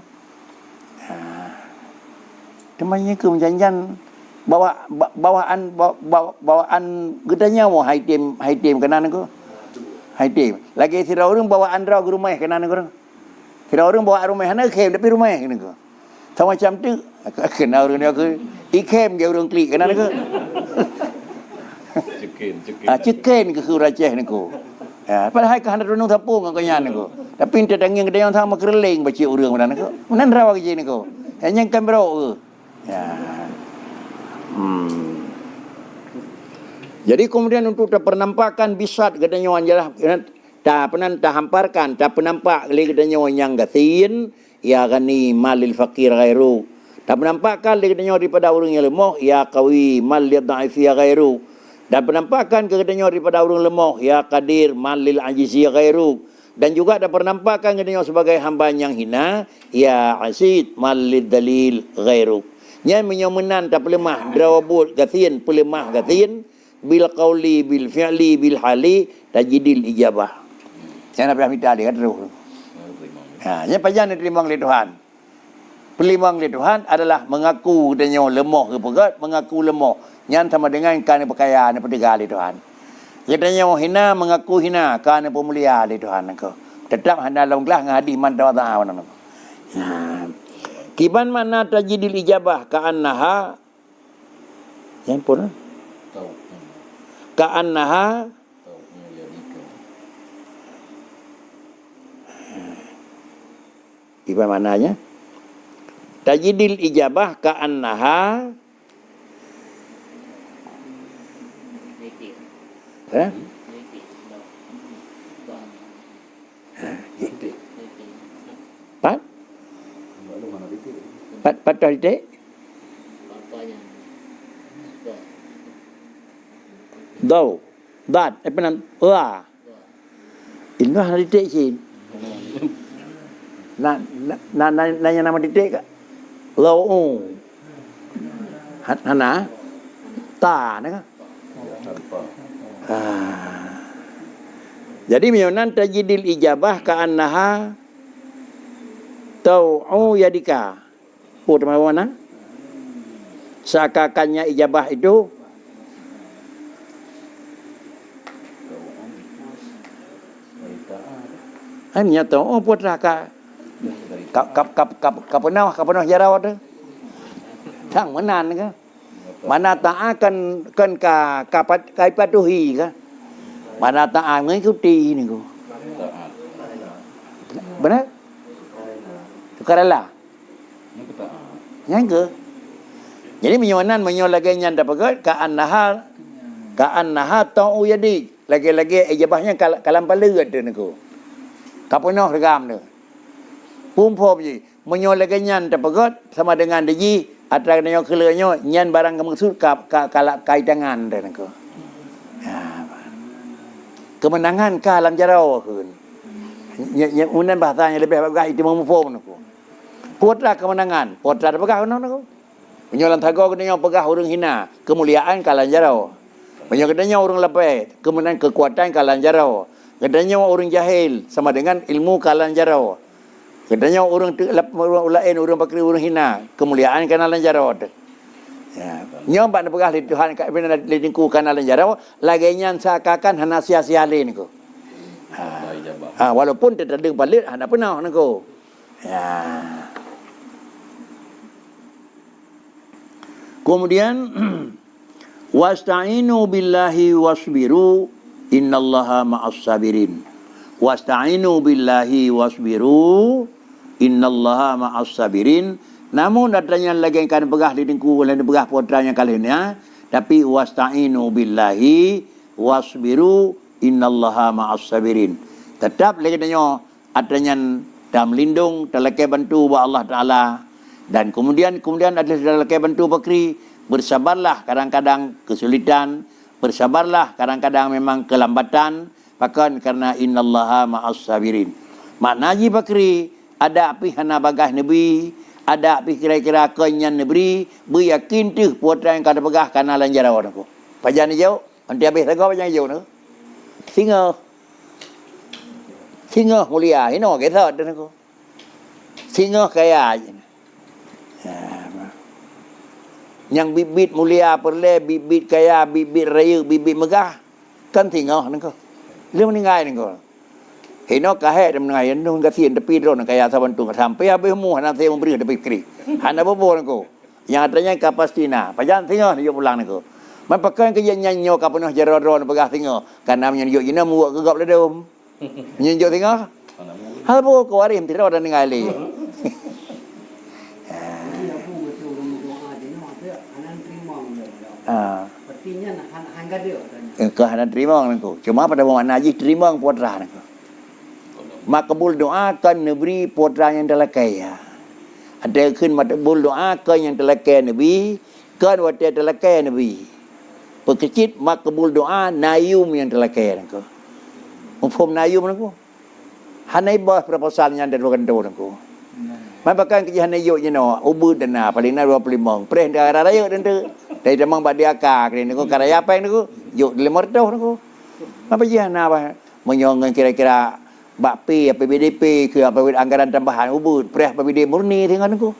Temannya ke menjanjan bawaan gedanya mau hai tim kanan engko. Hai tim. Lagi sira urang bawaan ra ke rumah kanan engko. Sira urang bawa rumah hana kem tapi rumah engko. Sama macam tu kenal orang dia ke ikem dia orang klik kanan engko. Cekin ke Aceh engko. Ya, padahal ke hendak renung tapung kau nyan ko. Tapi inte danging kedai sama kerling baca urang mana ko. Menan rawa ke ni ko. Hanya kamera ke. Ya. Jadi kemudian untuk penampakan bisat kedai anjalah tak hamparkan, tak penampak le kedai yang gatin ya gani malil fakir ghairu. Tak penampakan le kedai daripada orang yang lemah ya qawi mal yad'if ya ghairu. Dan penampakan kegadanya daripada orang lemah ya qadir malil ajizi ghairu. Dan juga ada penampakan kegadanya sebagai hamba yang hina ya asid malil dalil ghairu. Nya menyomenan tak pelemah drawabut gatin pelemah gatin bil qauli bil fi'li bil hali tajidil ijabah. Saya nak minta dia terus. Nya pajan diterima oleh Tuhan. Pelimang oleh Tuhan adalah mengaku kegadanya lemah ke pegat, mengaku lemah. Yang sama dengan kerana perkayaan pertiga oleh Tuhan. Katanya hina mengaku hina kerana pemulia oleh Tuhan. Tetap hendak dalam kelas ngadi man ta'ala. Kiban mana tajidil ijabah ka'annaha yang pun ka'annaha kiban mananya tajidil ijabah ka'annaha Patah titik Dau Dat apa nama Indah titik sih nanya nama titik kak Lau Hana Ta nak jadi menyunan tajidil ijabah ka'annaha tau'u yadika. Teman mana? Seakan-akannya ijabah itu hanya tau'u putra ka kapenah jarawat tu. Sang menan ke? Mana ta'akan kai patuhi ke? Mana taat mengikuti ni ko. Benar? Tukaralah. Yang ke? Jadi menyonan lagi nyanda pagat ka'annaha ta'u yadi. Lagi-lagi ijabahnya kalam palut tu ni ko. Kapunah regam tu. Pumpom je. Menyon lagi nyanda pagat sama dengan deji atau dengan kelanya nyan barang maksud kai tangan tu ni ko. Kemenangan ka alam jarau kun. Yang unan bahasanya lebih bagus itu memufom tu. Putra kemenangan, putra pegah ono tu. Penyolan thago kedanya pegah orang hina, kemuliaan ka alam jarau. Penyo kedanya orang lepai, kemenangan kekuatan ka alam jarau. Kedanya orang jahil sama dengan ilmu ka alam jarau. Kedanya orang lain orang pakri orang hina, kemuliaan ka alam jarau. Ya, nyombat nak pegah Tuhan kat bina lingku kanalan jarau lagi nyan sakakan hana sia-sia lain ko. Walaupun tidak ada balik hana pernah nako. Ya. Kemudian wasta'inu billahi wasbiru innallaha ma'as sabirin. Wasta'inu billahi wasbiru innallaha ma'as sabirin. Namun datanya lagi kan pegah di dengku dan pegah putranya kali ini tapi wasta'inu billahi wasbiru innallaha ma'as sabirin. Tetap lagi adanya dalam lindung terlekai bantu wa Allah Ta'ala dan kemudian ada terlekai bantu bakri bersabarlah kadang-kadang kesulitan bersabarlah kadang-kadang memang kelambatan bahkan karena innallaha ma'as sabirin. Maknanya bakri ada api hana bagah nabi ada kira-kira kenyan negeri beryakin tu putra yang kada pegah kanalan jarawat aku. Pajan jauh, nanti habis lagu pajan jauh tu. Singa Singa mulia, hino kita dan aku. Singa kaya je. Yang bibit mulia perle, bibit kaya, bibit raya, bibit megah. Kan singa nengko. Dia meninggal nengko. Hino kahe dia meninggal, nung kasihan tepi drone kaya sabantu sampai habis mu hana saya memberi tepi kiri. Hana bobo nengko. Yang adanya kapastina. Pajan singa dia pulang nengko. Man pakai ke nyanyo ka penuh jero-jero pegah singa. Karena menyanyo ina muak gegap le dom. Nyanyo singa. Hal bo ko arim tidak ada ningali. Petinya hangga dia. Kehanan terima nengko. Cuma pada mana haji terima putra nengko. Makbul doakan negeri putra yang telah kaya. Ada kun makbul doakan yang telah kaya nabi, kan wate telah kaya nabi. Pekecit makbul doa nayum yang telah kaya nengko. Mufhum nayum nengko. Hanai bos proposalnya dari luar kandung nengko. Mapakan kerja hanai yuk je no, ubud dan paling na 25. Preh dah raya dan tu. Dari demang badi akak ni nengko karaya apa nengko. Yuk di lemor tu nengko. Apa je na apa menyongan kira-kira bakpi apa BDP ke apa anggaran tambahan ubud. Preh PBD murni tengok nengko.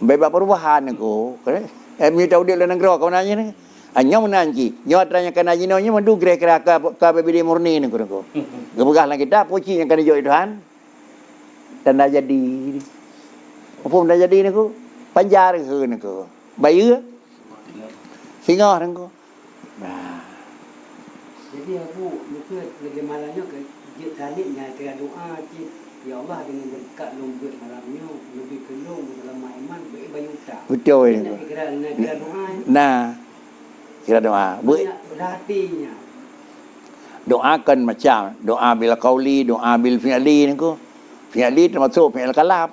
Bebas perubahan nengko. Minta tahu dia le negara kau nanya ni. Anyo menanji. Nyo tanya kana jino nya mandu kira-kira ka PBD murni nengko nengko. Gebegah lagi dak puci yang kana jo Tuhan. Dan dah jadi. Apa dah jadi nengko? Panjar ke nengko. Bayu. Singa nengko. Nah. Jadi aku lupa bagaimananya ke tadinya kira doa cik ya Allah dengan berkat lombut malamnya lebih kelong dalam iman bayu tak. Betul nengko. Kira doa. Nah. Kira doa. Berartinya. Doakan macam doa bil qauli, doa bil fi'li nengko. Fi'li termasuk fi'il kalab.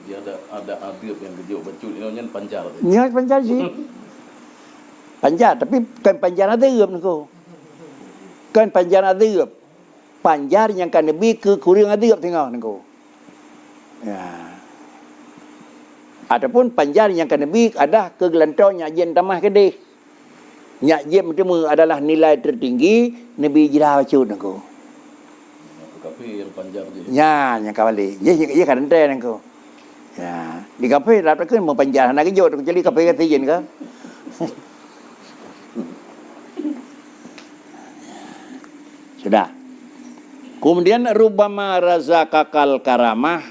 Dia ada adib yang bejuk becut ini panjar. Nya panjar sih. Panjar tapi kan panjar adib nengko. Kan panjar adib. Panjar yang kan lebih ke kurang adib tengok nengko. Ya. Adapun panjar yang kan lebih ada kegelantornya jen tamah kedih. Nyak jem temu adalah nilai tertinggi Nabi Jirah Wacud nengko. Kafe yang panjar je. Ya, yang kawali. Ya kan ente nengko. Ya, di kafe dapat kan mau panjar nak kejut jadi kafe ketijen kan. Sudah. Kemudian rubama razaqakal karamah.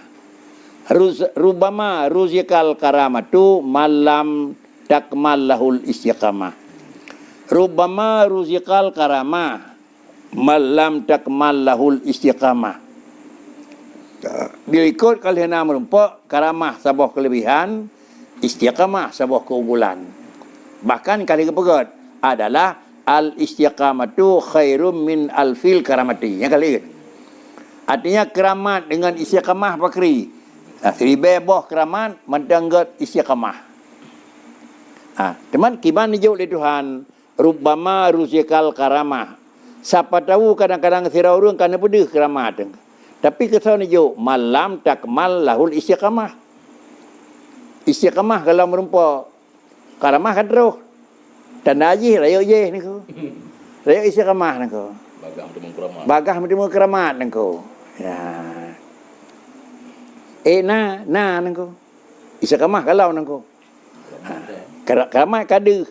Rubama ruzikal karamatu malam takmal lahul istiqamah. Rubama ruzikal karamah malam takmal lahul istiqamah. Bila ikut kalian merumpuk karamah sebuah kelebihan, istiqamah sebuah keunggulan. Bahkan kali kepegat adalah al istiqamatu khairum min alfil karamati. Yang kali artinya keramat dengan istiqamah pakri. Seribu boh keramat mendanggat istiqamah. Teman kiban hijau oleh Tuhan. Rubbama ruzikal karamah. Siapa tahu kadang-kadang sirau orang kena pedih keramat. Tapi kesal ni jo malam takmal lahul istiqamah. Istiqamah kalau merumpuk karamah kan terus. Dan haji raya je ni ko. Raya istiqamah ni ko. Bagah bertemu keramat ni ko. Ya. Na ni ko. Istiqamah kalau ni ko. Keramat kadu.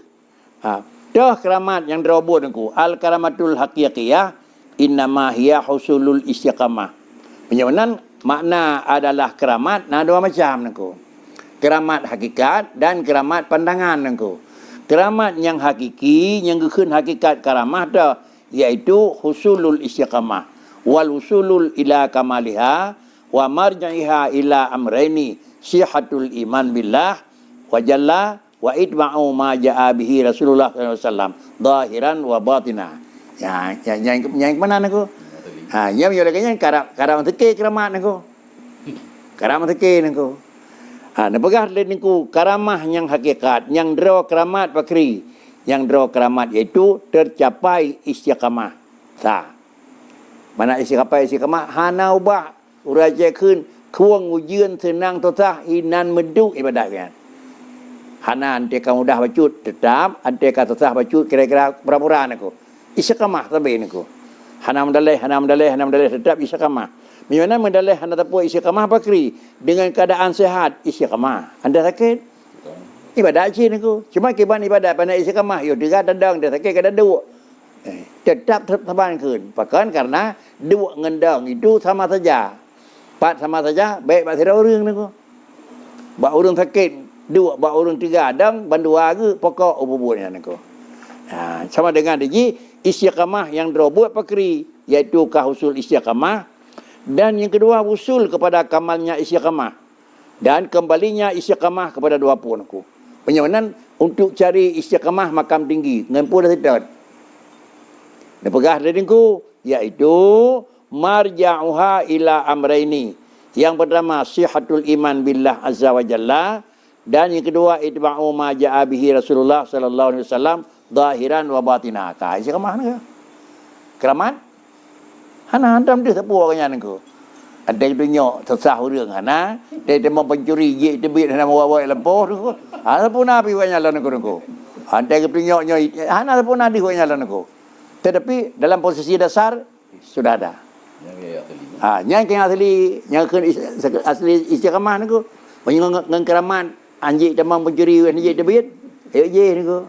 Dah keramat yang dirobot nengku al karamatul haqiqiyah innama hiya husulul istiqamah. Penjelasan makna adalah keramat nah dua macam nengku. Keramat hakikat dan keramat pandangan nengku. Keramat yang hakiki yang gekeun hakikat karamah dah iaitu husulul istiqamah wal usulul ila kamaliha wa marja'iha ila amraini sihatul iman billah wa jalla wa itba'u ma ja'a bihi Rasulullah SAW zahiran wa batina. Yang mana nako? Yang yo lagi karam teke keramat nako. Karam teke nako. Nepegah le niku karamah yang hakikat, yang draw keramat pakri, yang draw keramat iaitu tercapai istiqamah. Mana istiqamah hana ubah uraja keun kuang ujian senang tosah hinan meduk ibadat kan. Hana ante kamu dah bacut tetap, ante kata sah bacut kira-kira pura-pura aku. Istiqamah tabe niku. Hana mendalih tetap istiqamah. Mana mendalih hana tapu istiqamah bakri dengan keadaan sehat istiqamah. Anda sakit? Ibadat je niku. Cuma kiban ibadat pada istiqamah yo dekat dadang dia sakit kada duk. Tetap terbang kun. Bahkan karena duk ngendang itu sama saja. Pat sama saja baik bak sira urang niku. Bak urang sakit dua bak urang tiga adang bandua ke pokok ububutnya niku. Sama dengan dia istiqamah yang dirobot pakri iaitu kahusul istiqamah dan yang kedua usul kepada kamalnya istiqamah dan kembalinya istiqamah kepada dua pun aku. Penyawanan untuk cari istiqamah makam tinggi ngampu dah tidak. Dan pegah dari ku iaitu marja'uha ila amraini. Yang pertama sihatul iman billah azza wa jalla dan yang kedua itba'u ma ja'a bihi Rasulullah sallallahu alaihi wasallam zahiran wa batinah. Ka istiqamah ni. Keramat hana hantam dia sepuh orangnya niku. Ada yang tunjuk sesah urang hana, dia mau pencuri je tebit hana bawa lempoh tu. Hana pun nabi wa nyala niku. Ada yang tunjuknya hana pun nabi wa nyala niku. Tetapi dalam posisi dasar sudah ada. Yang yang asli istiqamah niku. Dengan keramat anjing demam pencuri anjing tebit. Je niku.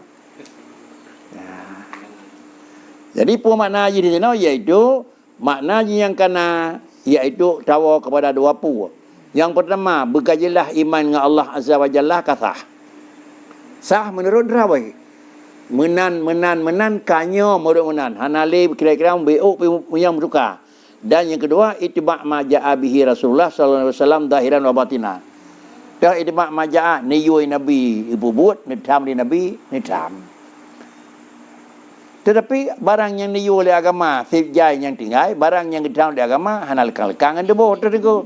Jadi makna haji di sana iaitu makna haji yang kena iaitu tawa kepada dua pu. Yang pertama berkajilah iman dengan Allah Azza wa Jalla kasah. Sah menurut rawai. Menan kanyo menurut menan. Hanali kira-kira beuk yang berduka. Dan yang kedua ittiba' ma ja'a bihi Rasulullah sallallahu alaihi wasallam zahiran wa batina. Dah ittiba' ma ja'a niyui nabi ibu buat nitam di nabi nitam. Tetapi barang yang niyu oleh agama sifjai yang tinggal, barang yang ditam oleh agama hana lekang-lekang ande boh tu niku.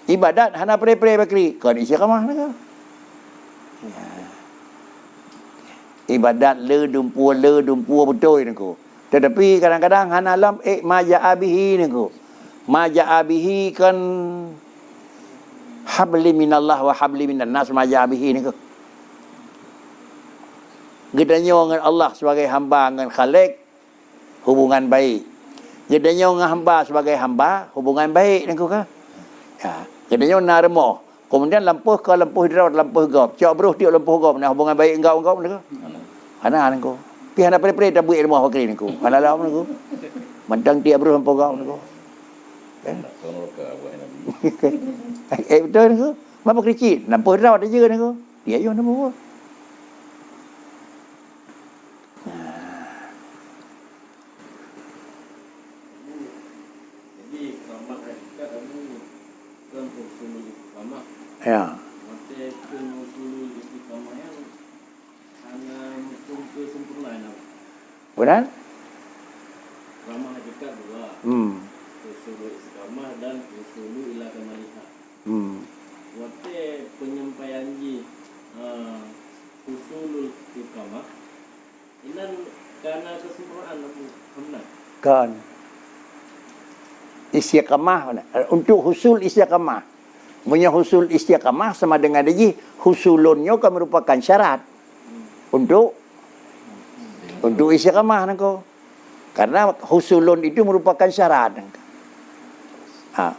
Ibadat hana pre-pre bakri, kau istiqamah niku. Ibadat le dumpu betul niku. Tetapi kadang-kadang hana lam ma ja'a bihi niku. Ma ja'a bihi kan habli minallah wa habli minan nas ma ja'a bihi niku. Gedanya dengan Allah sebagai hamba dengan Khalik hubungan baik. Gedanya dengan hamba sebagai hamba hubungan baik niku ka. Ya, gedanya naremo. Kemudian lampuh hidrat lampuh gop. Cak bruh tiup lampuh gop nah hubungan baik engkau niku. Ana niku. Pi hana pre-pre dak buat ilmu fakir niku. Hana lam niku. Mendang tiup bruh lampuh gop niku. Betul niku. Apa kericit? Lampuh hidrat aja niku. Dia yo nemu. Ya. Benar? Ramah hakikat dua. Usul istiqamah dan usul ila kamaliha. Wate penyampaian ji usul istiqamah inan karena kesempurnaan aku benar. Kan. Istiqamah untuk husul istiqamah. Punya husul istiqamah sama dengan dia husulunnya kan merupakan syarat untuk istiqamah niku. Karena husulun itu merupakan syarat.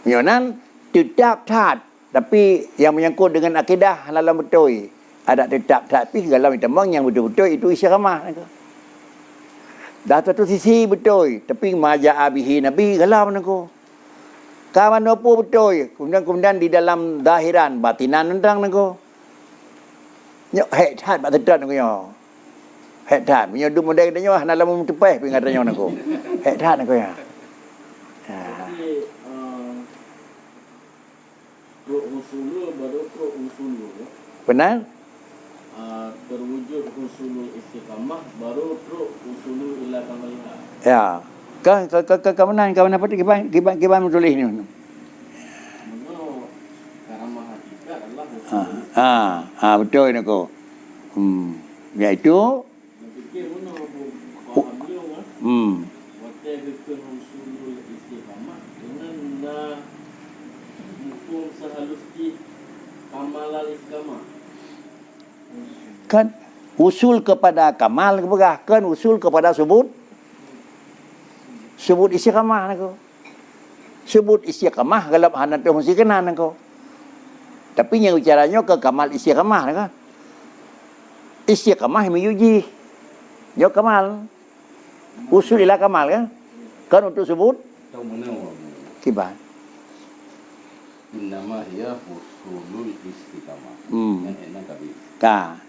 Nyonan tetap taat tapi yang menyangkut dengan akidah halal betul. Ada tetap taat tapi dalam temang yang betul-betul itu istiqamah niku. Dah satu sisi betul tapi maja'a bihi nabi galau niku. Kawan apa betul. Kemudian di dalam zahiran batinan tentang niku. Nyok hetat bat tetat niku yo. Hetat punya dum model dia hana lamun tepeh pi ngatanya niku. Hetat niku ya. Jadi pro usul baru pro usul. Benar? Terwujud usul istiqamah baru pro usul ila kamaliha. Ya. Kawanan apa tu kiban tulis ni. Karamah hakikat adalah usul. Betul niku. Iaitu Fikir mana paham beliau kan? Waktu fikir usul istiqamah dengan mufhum sehaluski kamalal istiqamah. Kan usul kepada kamal kepegah, kan usul kepada sebut istiqamah nako. Sebut istiqamah kalau hana tu mesti kena nako. Tapi yang bicaranya ke kamal istiqamah nako. Istiqamah menyuji. Yo kamal. Usul ila kamal kan? Kan untuk sebut Tahu mana orang? kibar. Innama hiya husulul istiqamah. Yang enak tapi. Ka.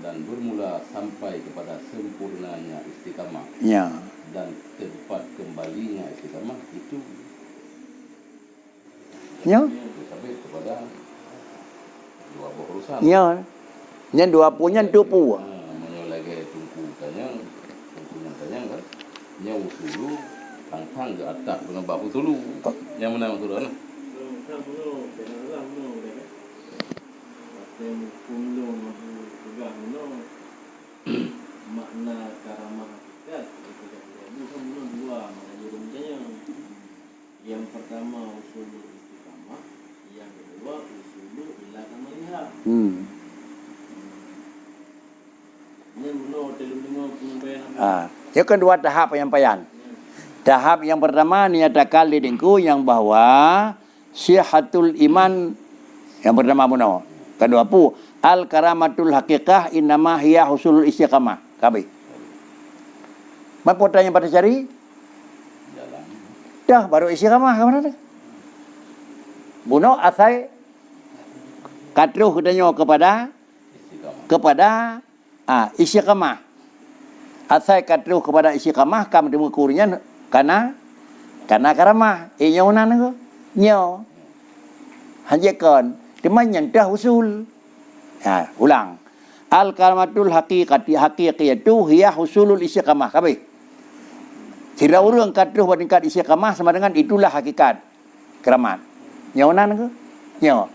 Dan bermula sampai kepada sempurnanya istiqamah Ya. dan tempat kembalinya istiqamah itu Ya. sampai kepada dua buah urusan. Ya. Yang dua punya tu pu. Menyolagi tungku kanyang kan. Yang usulu tang ke atas dengan bab usulu. Yang mana usulu kan? Makna karamah hakikat itu bukan dua maknanya rumusnya. Yang pertama usul istiqamah, yang kedua usul ila kamaliha. Ini menurut telung penyampaian. Yang kedua tahap penyampaian. Tahap yang pertama nyatakan lidingku yang bahwa sihatul iman yang pertama muno. Kedua pu al karamatul haqiqah innama hiya husulul istiqamah. Kabe. Apa tanya pada cari? Jalan. Dah baru istiqamah ke mana? Buno asai katruh kedanyo kepada istiqamah. Asai katruh kepada istiqamah kam demukurnya karena karamah. Nyonan ko. Nyo. Hanjekan. Teman yang dah usul. Ulang. Al-karamatul haqiqiyatu hiya husulul istiqamah. Kabe. Tidak urang katruh tingkat istiqamah sama dengan itulah hakikat keramat. Nyonan ko. Nyo.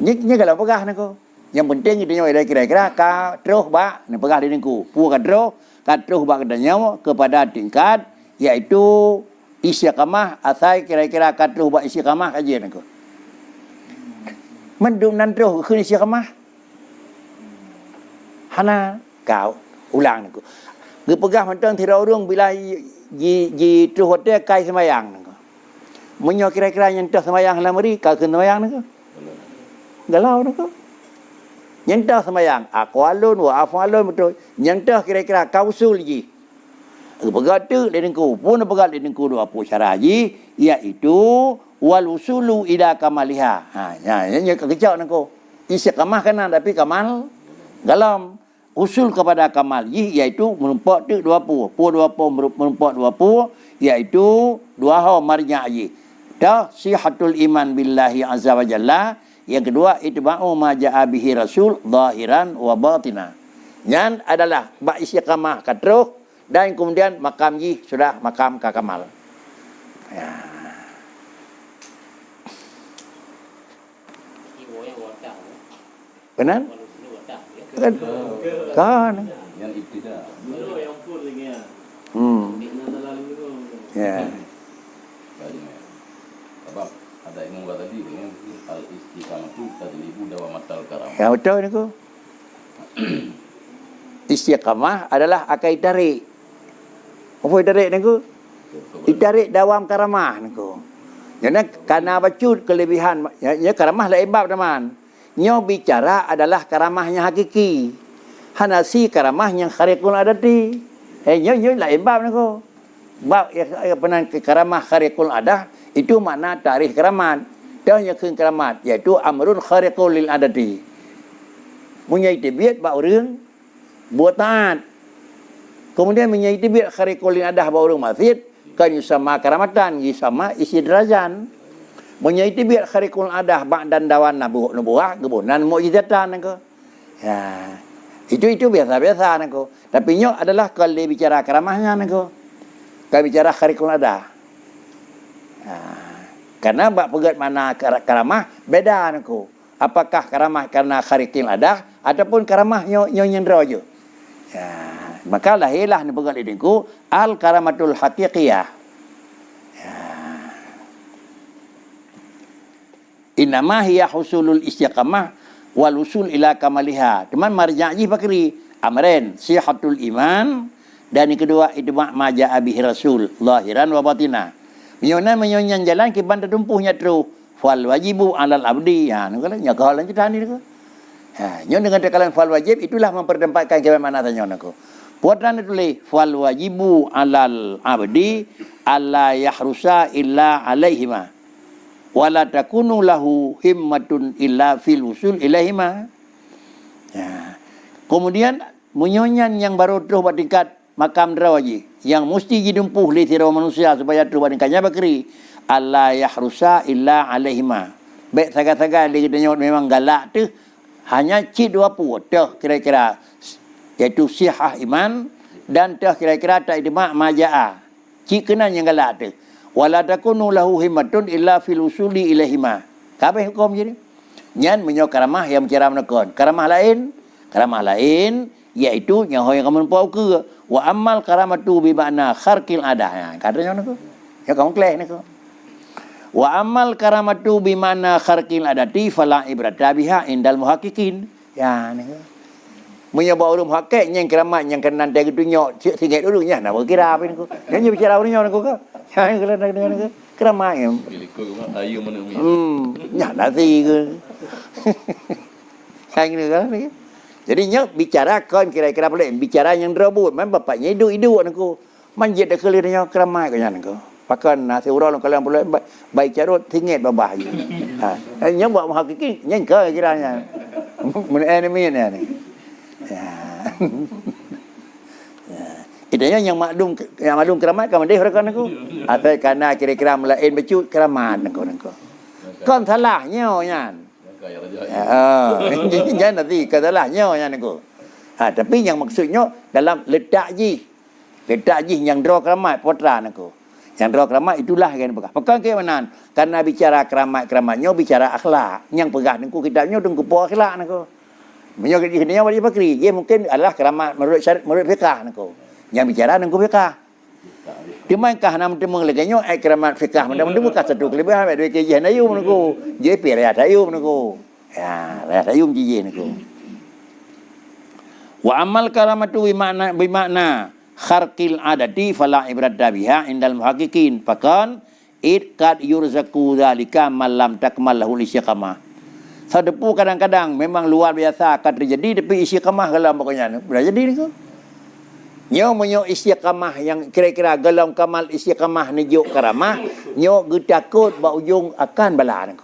Nya kalau pegah nako. Yang penting itu nyo kira-kira katruh ba ni pegah di ningku. Pu katruh ba kedanya kepada tingkat iaitu istiqamah asai kira-kira katruh ba istiqamah aja nako. Mendung nan terus ke istiqamah. Hana kau ulang nako. Gepegah mentang tidak urang bila ji terus hotel kai semayang nako. Menyo kira-kira yang terus semayang lamari kau ke semayang nako. Galau nako. Yang terus semayang aqwalun wa afalun betul. Yang terus kira-kira kau usul ji. Gepegah tu lenengku pun pegat lenengku dua pu cara ji iaitu wal usulu ila kamaliha. Yang kejauh nako. Istiqamah kan tapi kamal dalam usul kepada kamal iaitu menumpak tu dua pu menumpak dua pu iaitu dua hal marja ji. Dah sihatul iman billahi azza wa jalla. Yang kedua itba'u ma ja'a bihi rasul zahiran wa batina. Yang adalah ba istiqamah katruh dan kemudian makam ji sudah makam kamal. Ya. Benar? Kan. Yang ibtidah. Dulu yang full lagi ya. Dikna terlalu dulu. Ya. Sebab ada yang mengatakan tadi dengan al istiqamah itu tadlibu dawamatal karam. Ya betul ni ko. Istiqamah adalah akai tarik. Apa tarik ni ko? Ditarik dawam karamah ni ko. Jadi karena bacut kelebihan ya karamah lain bab teman. Nyo bicara adalah karamahnya hakiki. Hanasi karamahnya khariqul adati. Nyo lain bab ni ko. Bab penan karamah khariqul adah itu makna tarikh karamat. Dah yang keramat iaitu amrun khariqul lil adati. Menyai tibiat ba urang buat taat. Kemudian menyai tibiat khariqul lil adah ba urang masjid kan sama karamatan sama istidrajan. Menyai tibiat khariqul adah ba dan dawan nubuah kebunan mukjizatan ko. Ya. Itu biasa-biasa nako. Tapi nyo adalah kalau bicara karamahnya nako. Kalau bicara khariqul adah. Karena bak pegat mana karamah beda nako. Apakah karamah karena khariqil adah ataupun karamah nyo nyendra je. Ya, maka lahirlah ni pegat idinku al karamatul haqiqiyah. Ya. Innama hiya husulul istiqamah wal usul ila kamaliha. Teman marja'ji bakri amren sihatul iman, dan yang kedua itma' ma ja'a bihi rasul lahiran wa batina. Menyonan jalan ke banda tumpuhnya terus fal wajibu alal abdi. Ha ni kala nyakalan kita ni ko. Ha nyon dengan tekalan fal wajib itulah mempertempatkan ke mana tanya aku. Puatan tulis fal wajibu alal abdi alla yahrusa illa alaihima wala takunu lahu himmatun illa fil usul ilaihima. Ya. Kemudian menyonyan yang baru terus buat tingkat makam derawaji yang mesti didumpuh li tira manusia supaya terus buat tingkatnya bakri alla yahrusa illa alaihima. Baik saga-saga dia kita nyot memang galak tu hanya cik dua pu teh kira-kira iaitu sihah iman dan teh kira-kira tak idma majaa. Cik kena yang galak tu. Wala takunu lahu himmatun illa fil usuli ilaihima. Apa hukum jadi? Nyan menyo karamah yang bicara menekon. Karamah lain iaitu yang hoy kamu pau ke wa amal karamatu bi makna kharqil adah. Katanya nako. Ya kamu kleh nako. Wa amal karamatu bi makna kharqil adati fala ibrata biha indal muhaqqiqin. Ya nako. Menyebab orang hakik yang keramat yang kenan dari dunia singgit dulu nya nak berkira apa ni ko. Yang bicara dunia ni ko ke. Yang kena dengan ke keramat yang. Ikut ayu mana mi. Nya nanti ke. Sang ni kan ni. Jadi nya bicara kon kira-kira boleh bicara yang derabut man bapaknya hidup nako. Manjit dak kali nya keramat ke nya nako. Pakan nasi urang kalau boleh baik carut singgit babah je. Ha. Nya buat hakiki nya ke kiranya. Mun enemy ni. Ya. Idanya yang maklum keramat kan dia rekan aku. Atau karena kira-kira melain becut keramat nako. Kon salahnya nyan. Jangan nanti salahnya nyan nako. Ha tapi yang maksudnya dalam letak ji yang draw keramat potra nako. Yang draw keramat itulah kan pegah. Pekan ke manan? Karena bicara keramatnya bicara akhlak. Yang pegah nako kitabnya dengku po akhlak nako. Menyokong dia wali bakri, dia mungkin adalah keramat menurut syariat, menurut fiqh nako. Yang bicara nako fiqh. Dimankah nam temung leganya keramat fiqh, mudah-mudahan bukan satu kelebihan dua kejih ayum nako. Dia periat ayum nako. Ya, riat ayum jiji nako. Wa amal karamatu bi makna kharqil adati fala ibrata biha indal muhaqqiqin. Fakan kad yurzaku dzalika man lam takmal lahu lisyaqamah. Sadepu kadang-kadang memang luar biasa akan terjadi tapi istiqamah galam pokoknya. Boleh jadi ni ke? Nyo menyo istiqamah yang kira-kira galam kamal istiqamah nijuk karamah, nyo getakut ba ujung akan bala ni.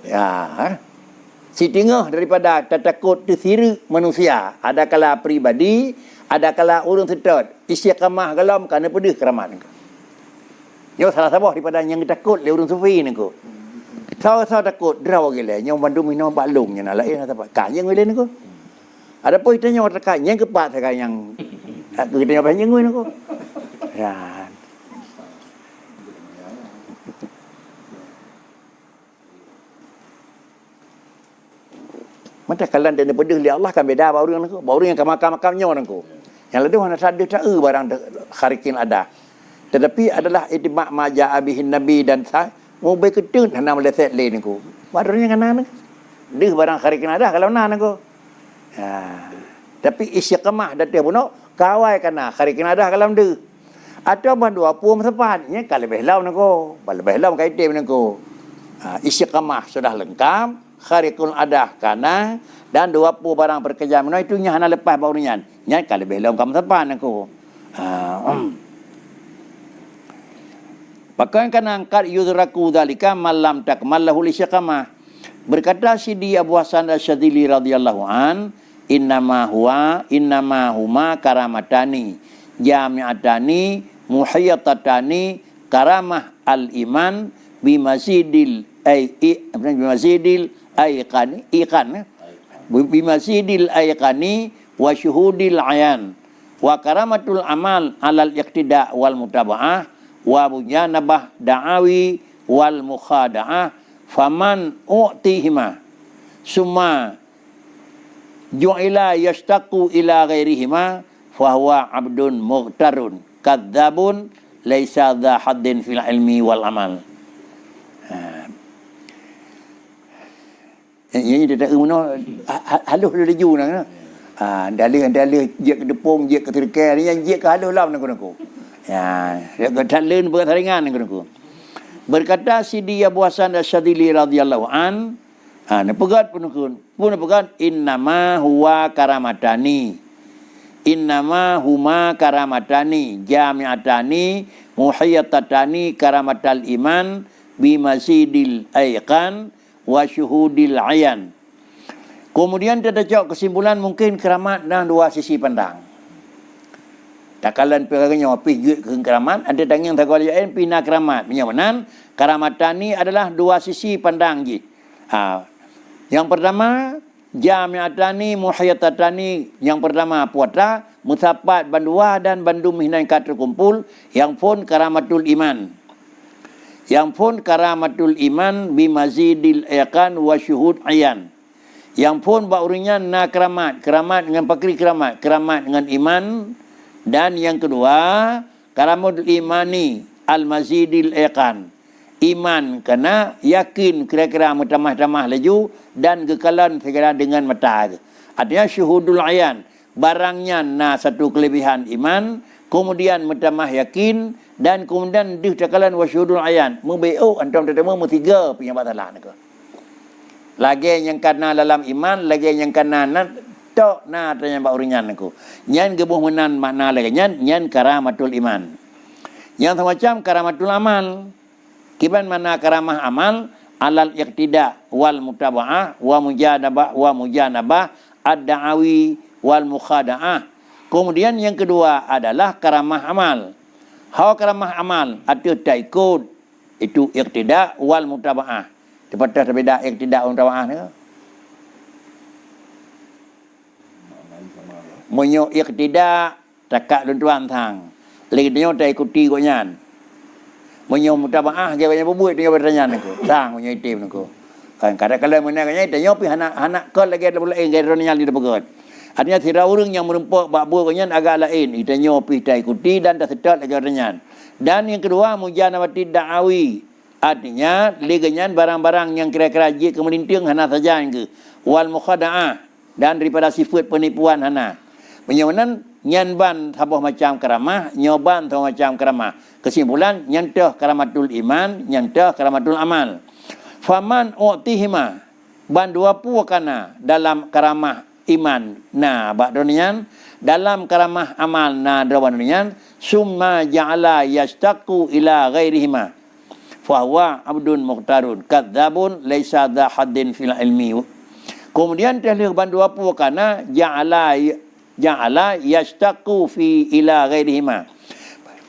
Ya. Si tingah daripada takut tersiri manusia. Ada kala pribadi, ada kala urang sedot. Istiqamah galam kerana pedih karamah ni. Nyo salah sabah daripada yang takut le urang sufi ni ko. Sao takut draw gile nyong bandu mino balung nya lain apa ka yang gile niko ada poi tanya orang ka yang kepat ka yang aku tanya apa yang niko ya mata kalan dan pedih li Allah kan beda baru niko baru yang makam-makamnya niko yang lain mana sadar tak barang kharikin ada tetapi adalah ittiba' ma ja'a bihin nabi dan mau baik ketun hana meleset lain aku. Barunya kanan. Deh barang hari kena dah kalau nan aku. Ha. Tapi istiqamah datang puno kawai kana hari kena dah kalau deh. Atau bandua puam sepatnya kalau behlau nako. Bal behlau kai tem nako. Ha, istiqamah sudah lengkap, kharikul adah kana dan dua pu barang berkejam no itu nya hana lepas barunya. Nya kalau behlau kam sepat nako. Bahkan kan angkat yudraku dzalika malam takmal lahu lisyaqamah. Berkata Sidi Abu Hasan Asyadzili radhiyallahu an, innama huma karamatani jami'atani muhayyatatani karamah al-iman bimasidil ayqani wa syuhudil ayan wa karamatul amal alal iqtida wal mutaba'ah wa mujanabah da'awi wal mukhada'ah faman u'tihima summa ju'ila yashtaqu ila ghairihima fahuwa abdun mughtarun kadzabun laisa dha haddin fil ilmi wal amal. Ini dia tak mana halus dia ju nang. Dalih je ke depung je ke tirkai ni yang je ke halus lah nak. Ya, dia kata lain bertaringan nak. Berkata Sidi Abu Hasan Asy-Syadzili radhiyallahu an, nepegat pun nepegat innama huwa karamatani. Innama huma karamatani jami'atani muhayyatatani karamatal iman bimasidil aiqan wa syuhudil ayan. Kemudian dia cakap kesimpulan mungkin keramat dan dua sisi pandang. Takalan peraganya pergi ke keramat, ada tangan takal lain pina keramat. Menyamanan karamatani adalah dua sisi pandang je. Yang pertama jami'atani muhayyatatani, yang pertama puata mutapat bandua dan bandum hinan kata kumpul yang pun karamatul iman. Yang pun karamatul iman bimazidil iqan wa syuhud ayan. Yang pun baurinnya na keramat dengan pakri keramat dengan iman. Dan yang kedua karamatul imani al-mazidil iqan. Iman kena yakin kira-kira mutamah-tamah laju dan kekalan segera dengan mata. Artinya syuhudul ayan, barangnya satu kelebihan iman, kemudian mutamah yakin dan kemudian dikekalan wa syuhudul ayan. Membeu antum tetemu tiga punya batalah nak. Lagi yang kena dalam iman, lagi yang kena tok tanya bak uringan aku. Nyan gebuh menan makna lagi nyan karamatul iman. Yang macam karamatul amal. Kiban mana karamah amal alal iqtida wal mutaba'ah wa mujanabah ad-da'awi wal mukhada'ah. Kemudian yang kedua adalah karamah amal. Karamah amal atau taikut itu iqtida wal mutaba'ah. Tepat beda iqtida wal mutaba'ah ni. Monyo iqtida takak luntuan thang. Lagi dia taikuti ko nyan. Menyo mutaba'ah dia banyak berbuat dia bertanya aku. Sang punya itim aku. Kadang-kadang mana kanya tanya pi anak kau lagi ada lain gaya nyal di depan. Artinya tidak orang yang merempak bab buat kanya agak lain. Ditanya pi tak ikuti dan tak sedar lagi bertanya. Dan yang kedua mujanabati da'awi. Artinya leganyan barang-barang yang kira-kira je kemelinting hana saja ke. Wal mukhada'ah dan daripada sifat penipuan hana. Menyawanan nyanban sabah macam karamah, nyoban sabah macam karamah. Kesimpulan nyantah karamatul iman, nyantah karamatul amal. Faman u'tihima ban dua puakana dalam karamah iman bak donian, dalam karamah amal donian, summa ja'ala yastaqu ila ghairihima. Fa huwa abdun muqtarun kadzabun laisa dha haddin fil ilmi. Kemudian telah ban dua puakana ja'ala yastaqu fi ila ghairihima.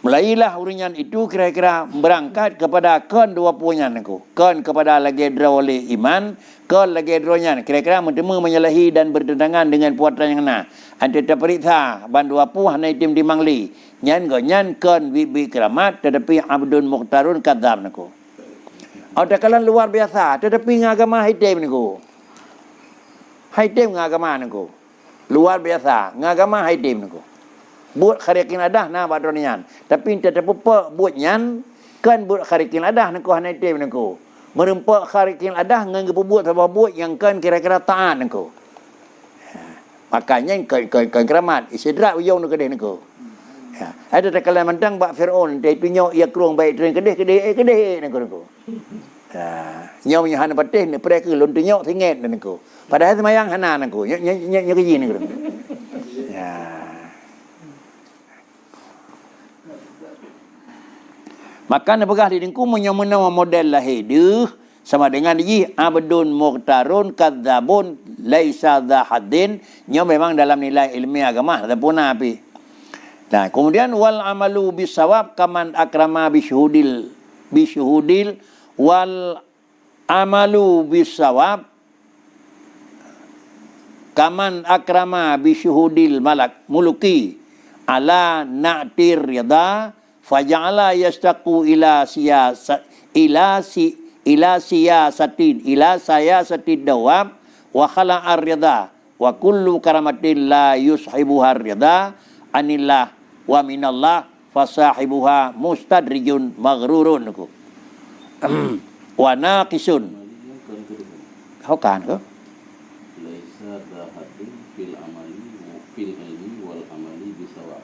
Mulailah uringan itu kira-kira berangkat kepada kon dua punyan aku. Kon kepada lagi dra oleh iman, kon lagi dronya kira-kira bertemu menyalahi dan bertentangan dengan puatan yang na. Ante terperiksa ban dua puh na itim di mangli. Nyan kon bi keramat tetapi abdun muqtarun kadzab naku. Ada kalan luar biasa tetapi ngagama hitam naku. Hitam ngagama naku. Luar biasa ngagama hitam naku. Buat kharikin adah badronian. Tapi tidak apa buat nyan kan buat kharikin adah nak hanai tem nako. Merempak kharikin adah ngan buat apa buat yang kan kira-kira taat nako. Makanya kan keramat isidrak uyung nak kedeh nako. Ada takalan mentang bak Firaun dia tunjuk ia kerung baik tren kedeh nako. Nyau nya hana patih ni prek lun tunjuk singet nako. Padahal semayang hana nako. Nya keji nako. Maka nak pegah di dengku menyamuna model lahir dia sama dengan dia abdun muqtarun kadzabun laisa dha haddin. Nya memang dalam nilai ilmiah agama ataupun api. Nah, kemudian wal amalu bisawab kaman akrama bisyuhudil wal amalu bisawab kaman akrama bisyuhudil muluki ala na'tir yada faja'ala yastaqu ila siyasatin dawab wa khala'ar rida wa kullu karamatin la yushibuhar rida anillah wa minallah fasahibuha mustadrijun maghrurun wa naqisun. Kau kan ke? fil ilmi wal amali bisawab.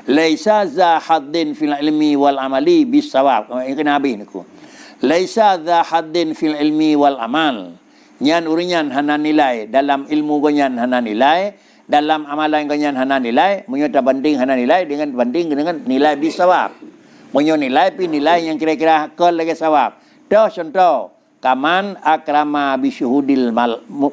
Laisa za haddin fil ilmi wal amali bisawab. Ini kena habis niku. Laisa za haddin fil ilmi wal amal. Nyan urinyan hana nilai dalam ilmu gonyan hana nilai, dalam amalan gonyan hana nilai, menyata banding hana nilai dengan banding dengan nilai bisawab. Menyo nilai pi nilai yang kira-kira kol lagi sawab. Dah contoh kaman akrama bisyuhudil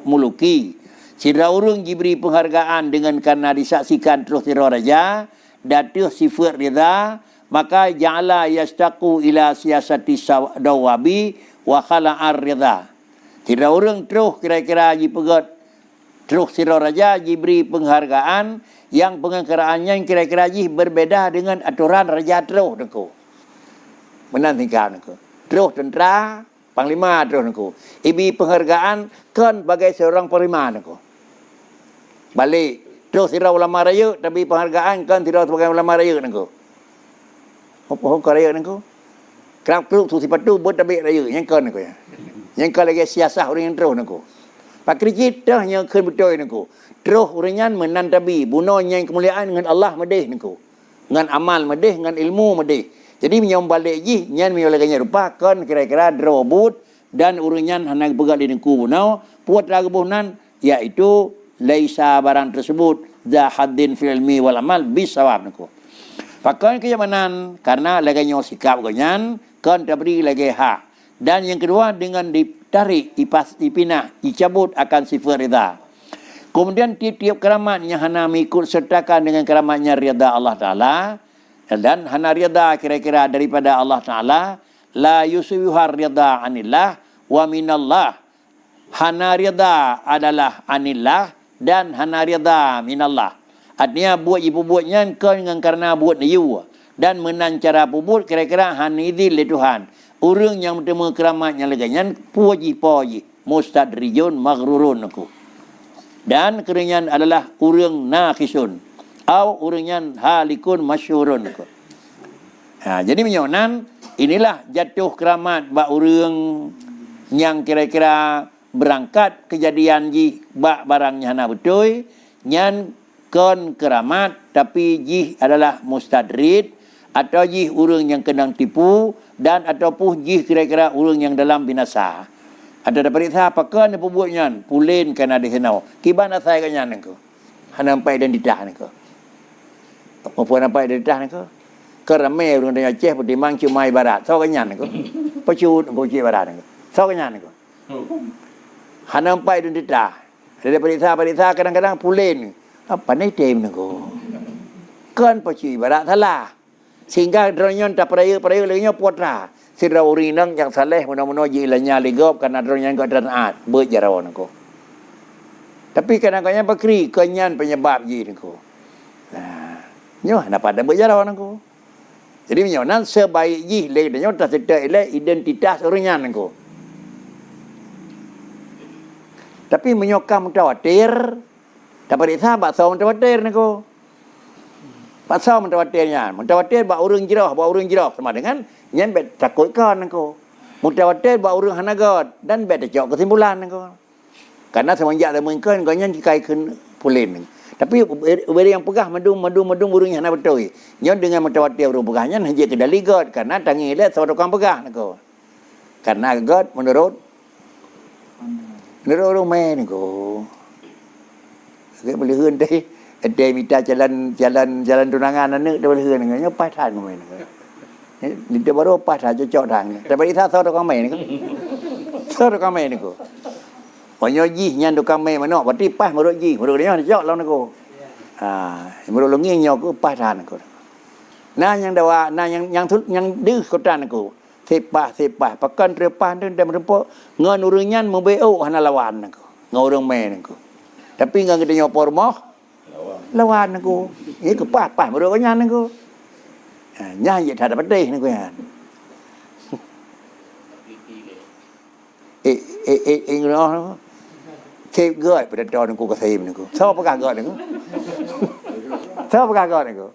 muluki. Sira urung diberi penghargaan dengan karena disaksikan terus tiro raja, datuh sifat rida, maka ja'ala yastaqu ila siasati dawabi wa khala'ar rida. Sira urung terus kira-kira dipegot terus tiro raja diberi penghargaan yang penghargaannya yang kira-kira berbeda dengan aturan raja terus nengko. Menan tingkah nengko. Terus tentera panglima terus nengko. Ibi penghargaan kan bagai seorang panglima nengko. Balik terus sira ulama raya tapi penghargaan kan tidak sebagai ulama raya nengko. Apa kau raya nengko? Kerap keruk tu sipatu buat tapi raya yang kan nengko ya. Yang kan lagi siasah orang yang terus nengko. Pak krikit dah yang kan betul nengko. Terus orangnya menan tabi bunuh yang kemuliaan dengan Allah medih nengko. Dengan amal medih, dengan ilmu medih. Jadi menyom balik ji nyan menyolekanya rupa kan kira-kira drobut dan orangnya hendak pegat di nengko bunau puat lagu bunan iaitu laisa barang tersebut za haddin fil ilmi wal amal bisawab nengko. Pakai kenyamanan karena laganya sikap ganyan kan diberi lagi hak. Dan yang kedua dengan ditarik, dipinah, dicabut akan sifat rida. Kemudian tiap-tiap keramat yang hana mengikut sertakan dengan keramatnya rida Allah Ta'ala. Dan hana rida kira-kira daripada Allah Ta'ala. La yusuwihar rida anillah wa minallah. Hana rida adalah anillah dan hana rida minallah. Artinya buat ibu buatnya kan dengan karena buat niyu. Dan menan cara buat kira-kira hanidil le Tuhan. Orang yang bertemu keramatnya leganyan puji-puji mustadrijun maghrurun aku. Dan kerenyan adalah orang nakhisun atau orangnya halikun masyhurun aku. Jadi menyonan inilah jatuh keramat bak orang yang kira-kira berangkat kejadian ji bak barangnya hana betul nyan kon keramat tapi ji adalah mustadrid atau ji orang yang kena tipu dan ataupun jih kira-kira orang yang dalam binasa. Ada dapat kita apakah ni pembuatnya pulin kena dihenau. Kibana saya kanya nengko. Hana sampai identitas nengko. Apa nampai identitas nengko? Kerame orang dengan Aceh pertimbang Cumai Barat. Sao kanya nengko. Pecut nengko Cumai Barat nengko. Sao kanya nengko. Hana sampai identitas. Ada dapat kita kadang-kadang pulin. Apa ni tem nengko. Kan Cumai Barat salah. Sehingga dronyon tak peraya lagi putra. Sira urinang yang saleh mana-mana jilanya legop karena dronyon kau danaat berjarawan aku. Tapi kadang-kadang bakri kenyan penyebab ji aku. Nah, nyoh dapat ada berjarawan aku. Jadi menyonan sebaik ji le nyoh tak sedar le identitas orangnya aku. Tapi menyokam mutawatir dapat disahabat sama mutawatir aku. Pasal mutawatirnya. Mutawatir buat orang jirah, sama dengan nyan bet takut kan engkau. Mutawatir buat orang hanagat dan bet cok kesimpulan engkau. Karena semenjak mungkin kau nyan dikaitkan pulin. Tapi beri yang pegah madung orang hana betul. Nyan dengan mutawatir orang pegahnya hanya kedali god karena tangi le seorang pegah engkau. Karena god menurut orang main engkau. Agak boleh hentai. Ada minta jalan tunangan anak dia boleh dengan nyopai tan kau ni. Dia baru pas saja cocok tang. Tapi kita tahu kau main ni. Tahu kau main ni ko. Banyak ji nyan tukang main mana? Berarti pas menurut ji, menurut dia cocok lah ko. Menurut longi nyok ko pas tan ko. Nah yang dawa, nah yang deh kotan ko. Sepah, pakan trepan dan merempok ngan urunyan membeu hana lawan ko. Ngan urung main ko. Tapi ngan kita nyopor moh lawan aku. Ini kepas menurut kanyan aku. Nyanyi tak dapat deh aku ya. Ngono. Kep goi pada tahun aku kesem aku. Sao pakah goi aku. Sao pakah goi aku.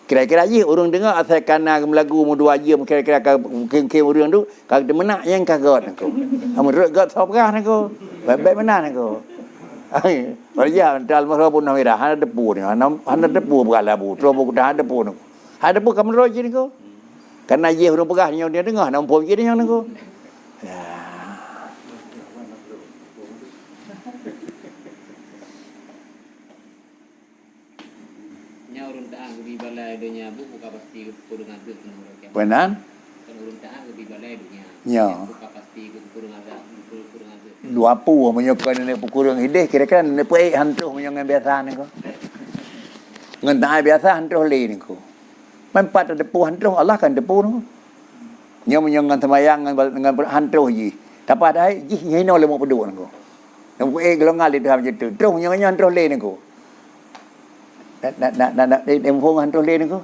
Kira-kira je orang dengar asal kana lagu mu dua je kira-kira ke orang tu kag demenak yang kagot aku. Menurut god sao pakah aku. Baik-baik mana aku. Raja antal marabun nawira hana depu ni hana depu berala bu trobo dah depu ni ada depu kamu roji ni ko karena ye hurung pegah yang dia dengar nak pom je yang ni ko nya urun taang di balai dunia bu buka pasti kurang ada kan benar kan urun taang di balai dunia ya buka pasti kurang ada dua pu menyokkan ni pukurang hideh kira-kira ni puai hantu menyongan biasa ni ko ngan tai biasa hantu le ni ko mempat ada pu hantu Allah kan depu ni nya menyongan sembayang dengan hantu ji tapi ada ji hino le mo pedu ni ko nang puai gelongal di dalam jitu terus menyongan hantu le ni ko nak empung hantu le ni ko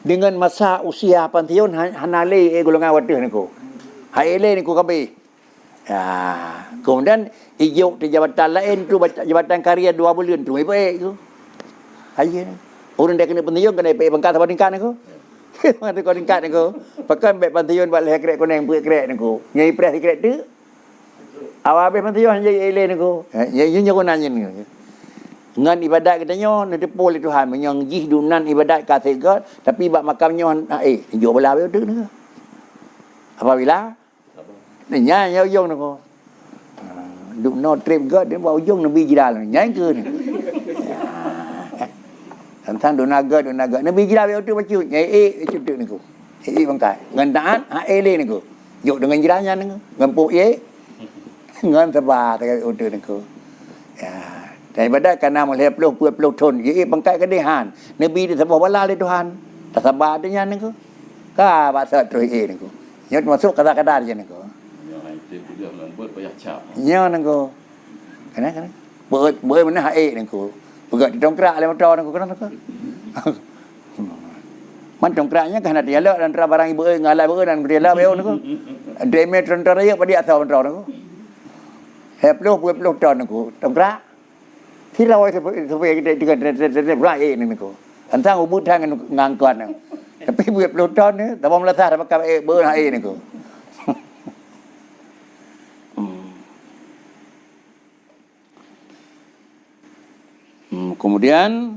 dengan masa usia pantiun hanale golongan wadah ni ko hai le ni ko kabe ya, kemudian ijuk di jabatan lain tu jabatan karya 2 bulan tu baik tu. Aje ni. Orang dah kena pensiun kena pay bangkat sama tingkat ni ko. Mata kau tingkat ni ko. Pakai baik pensiun buat leh krek koneng buat krek ni ko. Nyai pres krek tu. Awak habis pensiun jadi ele ni ko. Ya nya ko nanya ni. Ngan ibadat katanya nak depol Tuhan menyang jih dunan ibadat kasih God tapi bab makamnya ijuk belah tu ni. Apabila nya nya ujung ni ko. Duk no trip God dia buat ujung nabi jidal nyai ke ni. Tentang donaga nabi jidal dia tu baca nyai cutu ni ko. Bangkai. Ngan taat ele ni ko. Juk dengan jiranya ni ko. Ngan puk ye. Ngan teba tak utu ni ko. Ya. Daripada kana mulai 20 ton ye bangkai kedehan. Nabi dia sebab wala le Tuhan. Tak sabar dia ni ko. Ka bahasa tu ni ko. Nyot masuk kata-kata dia ni ko. Dia buat payah cap. Nya nangko. Kana. Beul mana hae nangko. Pegat di dongkrak le motor nangko kana nangko. Man dongkraknya kan ada dialog dan barang ibu ngalai beul dan dialog beul nangko. Deme tentara ya pada asal motor nangko. 20 ton nangko. Dongkrak. Silau sampai dengan berai nangko. Antang ubud tangan ngangkon nang. Tapi 20 ton ni tak mau melasah dapat pakai beul hae nangko. Kemudian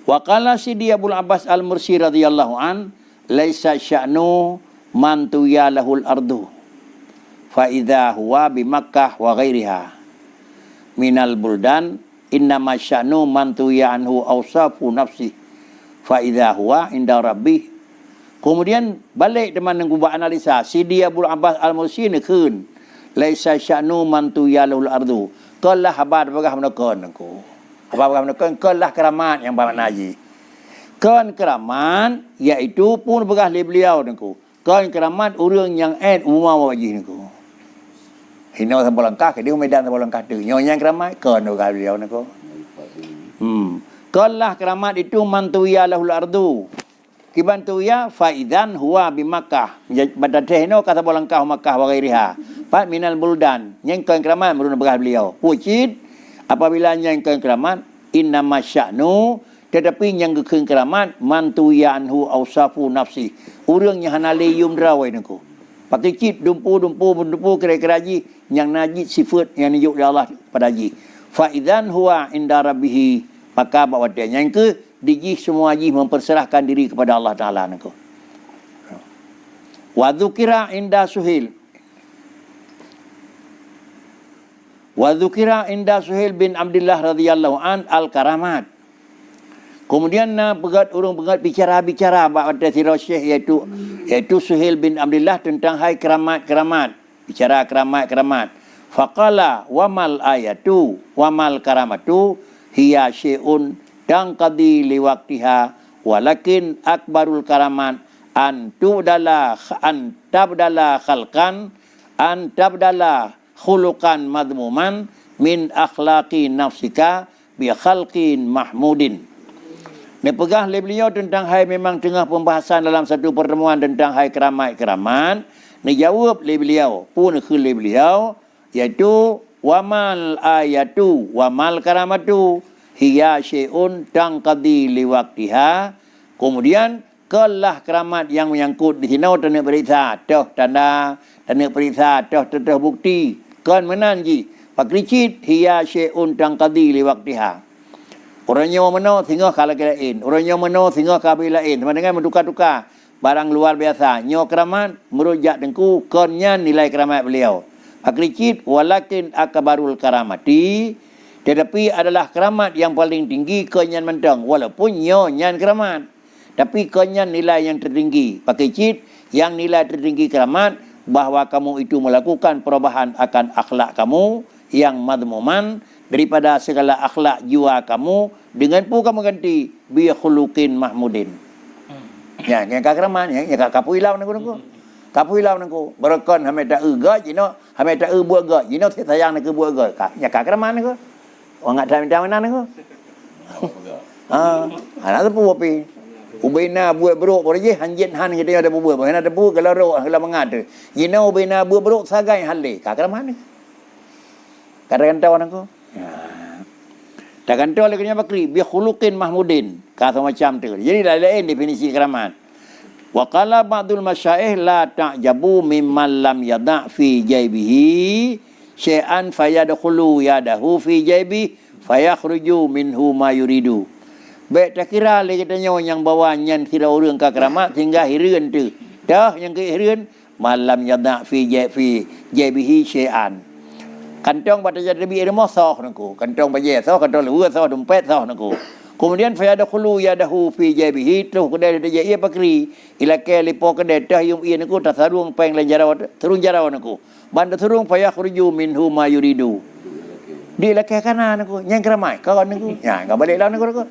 waqala Sidi Abul Abbas Al-Mursi radhiyallahu an laisa sya'nu man tuya lahul ardu fa idza huwa bi Makkah wa ghairiha minal buldan innama sya'nu man tuya anhu awsafu nafsi fa idza huwa inda rabbih. Kemudian balik teman nang buat analisa Sidi Abul Abbas Al-Mursi ni keun laisa sya'nu man tuya lahul ardu kelah habar bagah menekon aku. Habar bagah menekon kelah keramat yang bermakna haji. Kon keramat iaitu pun bagah le beliau aku. Kon keramat urang yang umum haji aku. Hina sampai langkah ke dia medan sampai langkah tu. Nyonya keramat kon bagah beliau aku. Kelah keramat itu mantuya lahul ardu. Kibantuya faidan huwa bi Makkah. Badadehno kata bolangkah Makkah wa ghairiha. Pat minal buldan. Yang kon keramat meruna bagah beliau. Pucit apabila yang kon keramat innama sya'nu tetapi yang gekeng keramat mantuya anhu awsafu nafsi. Urang yang hanale yum drawai nako. Pakai cit dumpu kira-kira haji yang najis sifat yang nijuk dari Allah pada haji. Faidan huwa inda rabbih maka bawa dia yang ke diji semua haji memperserahkan diri kepada Allah Taala nako. Wa dzukira inda Suhail. Wa dzukira inda Suhail bin Abdullah radhiyallahu an al-karamat. Kemudian orang pegat bicara pada sirah Syekh iaitu Suhail bin Abdullah tentang hai keramat. Bicara keramat. Faqala wa mal ayatu wa mal karamatu hiya syai'un tangqadi li waqtiha walakin akbarul karamat an tabdala khalqan an tabdala khuluqan madmuman min akhlaqi nafsika bi khalqin mahmudin. Pegah oleh beliau tentang hai memang tengah pembahasan dalam satu pertemuan tentang hai keramat. Jawab oleh beliau pun ke oleh beliau iaitu wamal ayatu wamal karamatu hiya syai'un tangqadi li waqtiha. Kemudian kelah keramat yang menyangkut di sini tanda periksa tanda periksa bukti kan menanji Pakricit hiya syai'un tangqadi li waqtiha. Orangnya mana sehingga kalau lain. Orangnya mana sehingga kabel lain. Sama dengan bertukar-tukar barang luar biasa. Nyo keramat merujak dengku konnya nilai keramat beliau. Pakricit walakin akbarul karamati. Tetapi adalah keramat yang paling tinggi konyan mentang. Walaupun nyo nyan keramat. Tapi konyan nilai yang tertinggi. Pakricit yang nilai tertinggi keramat bahawa kamu itu melakukan perubahan akan akhlak kamu yang madmuman daripada segala akhlak jiwa kamu dengan pun kamu ganti bi khuluqin mahmudin. Ya, yang keramat ya, yang kapu ilau nangku. Kapu ilau nangku. Berekon hame ta ga jino, hame ta buat ga. Jino sayang nak buat ga. Ya keramat nangku. Orang ngak dah mana nangku. Anak tu api. Ubina buat beruk boleh hanjit han kita ada buat. Mana ada buat kalau ro kalau mengada. Jino ubina buat beruk sagai halle. Keramat nangku. Katakan tahu aku. Takkan tahu lagi bakri bi khuluqin mahmudin. Kata macam tu. Jadi lain definisi keramat. Wa qala ba'dul masyaikh la ta'jabu mimman lam yada' fi jaybihi syai'an fayadkhulu yadahu fi jaybi fayakhruju minhu ma yuridu. Baik tak kira lagi tanya yang bawa nyan sira urang ka keramat sehingga hireun tu. Dah yang ke hireun malam yada' fi jaybihi syai'an. Kantong pada jadi lebih ilmu sah nangku. Kantong baju sah, kantong luar sah, dompet sah nangku. Kemudian fayadkhulu yadahu fi jaybihi tu kedai dia ia pakri. Ila ke lipo kedai tah yung ia nangku tak sarung peng lan jarau turun jarau nangku. Banda turun fayakhruju minhu ma yuridu. Di ila ke kana nangku. Nyang keramai kawan nangku. Ya, enggak balik lah nangku.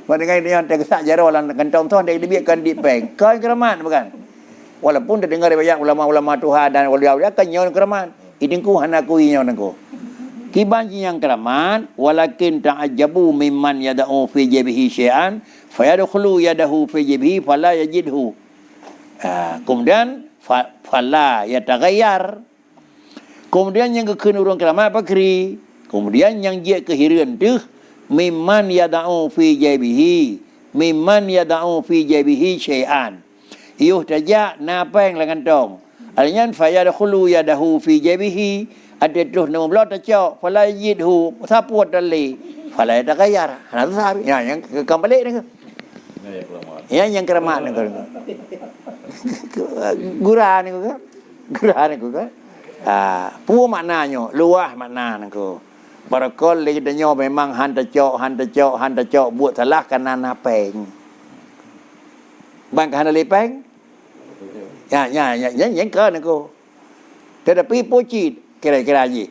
Padahal dia tak kesak jarau lan kantong tu dia dibiarkan di peng. Kau keramat bukan? Walaupun dia dengar banyak ulama-ulama Tuhan dan wali-wali akan nyon keramat. Idingku hanaku inyo nangku. Kibanji yang keramat walakin ta'ajabu mimman yada'u fi jabihi syai'an fayadkhulu yadahu fi jabihi fala yajidhu. Kemudian fala yataghayyar. Kemudian yang kekeun urang keramat pakri. Kemudian yang dia kehireun tu mimman yada'u fi jabihi fi jabihi syai'an. Iuh tajak napeng lengan tong. Alnyan fayadkhulu yadahu fi jabihi ada tu nama belah tacau fala yidhu sapuat dali fala yataghayyar. Hana tu sahabi. Ya yang kembali ni. Ya yang keramat ni. Gurah ni ke? Gurah ni ke? Pu maknanya, luah makna ni ke. Barakol lagi tanya memang han tacau buat salah kerana napeng. Bang kana lepeng? Ya, yang kan aku. Tetapi pocit kira-kira je.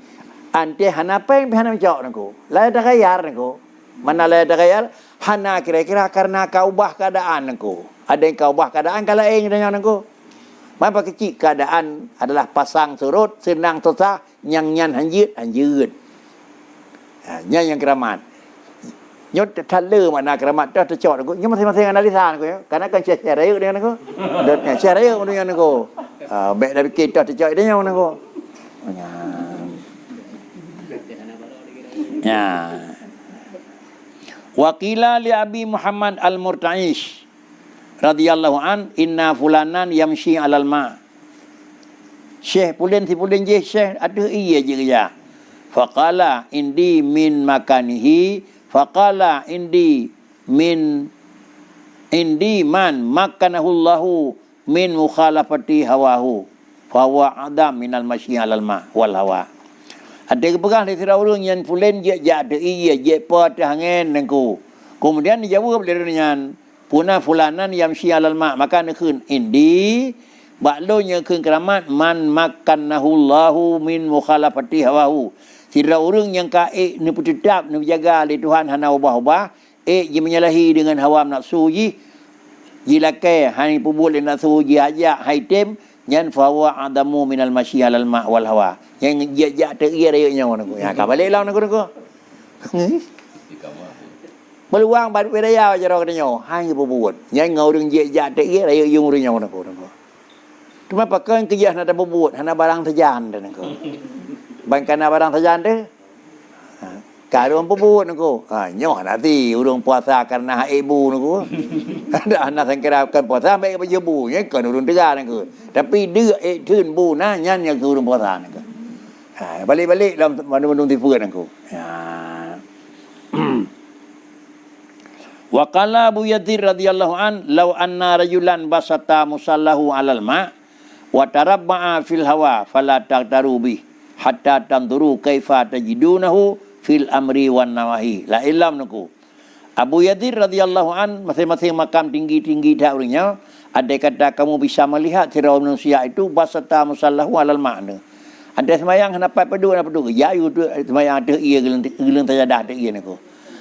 Ante hana peng hana mencok aku. Lai dah kayar aku. Mana lai dah kayar? Hana kira-kira karena kau ubah keadaan aku. Ada yang kau ubah keadaan kalau eng dengan aku. Mapa kecil keadaan adalah pasang surut, senang susah, nyan hanjit. Nya yang keramat. Nyot thaler mana keramat dah tercot aku. Nya masing-masing analisa aku ya. Karena kan share ayo dengan aku. Dan share ayo dengan aku. Baik dah fikir dah tercot dia dengan aku. Ya. Waqila li Abi Muhammad Al-Murta'ish radhiyallahu an inna fulanan yamshi 'alal ma. Syekh pulen si pulen je syekh ada iya je kerja. Faqala indi min makanihi faqala indi man makanahu Allahu min mukhalafati hawahu fa huwa adam minal masyi 'alal ma wal hawa. Ada kepegang dari orang yang pulen je ada iya je pa tangan nengku. Kemudian dijawab dari dengan puna fulanan yamshi 'alal ma maka nekun indi baklonya keun keramat man makanahu Allahu min mukhalafati hawahu. Sira orang yang kaik ni tetap ni jaga oleh Tuhan hana ubah-ubah, je menyalahi dengan hawa nafsu ji. Jilakai hani pubul nafsu ji ajak haitem nyan fawa adamu minal masyi 'alal ma wal hawa. Yang jajak teriak rayaknya orang aku. Ya ka balik lawan aku. Meluang bad bedaya jaro katanya. Hai pubul. Yang ngorang jajak teriak rayak yung urang orang aku. Cuma pakai kerja nak pubul, hana barang terjan dan aku. Bangkana barang sajan deh. Karun puput aku. Nyoh nanti urung puasa karena ibu aku. Ada anak sangkira kan puasa baik baju bu nya kan urung tegar aku. Tapi dia tun bu na nyan yang urung puasa aku. Balik-balik dalam mendung tipuan aku. Wa qala Abu Yadir radhiyallahu an law anna rajulan basata musallahu 'alal ma' wa tarabba'a fil hawa fala taqtaru bi hatta tanduru kaifa tajidunahu fil amri wan nawahi la ilam naku. Abu Yadir radhiyallahu an masing-masing makam tinggi-tinggi dakwanya ada kata kamu bisa melihat tiada manusia itu basata musallahu 'alal ma'na. Ada semayang dapat pedu ya you tu semayang ada ia gelang tajadah ada ia naku.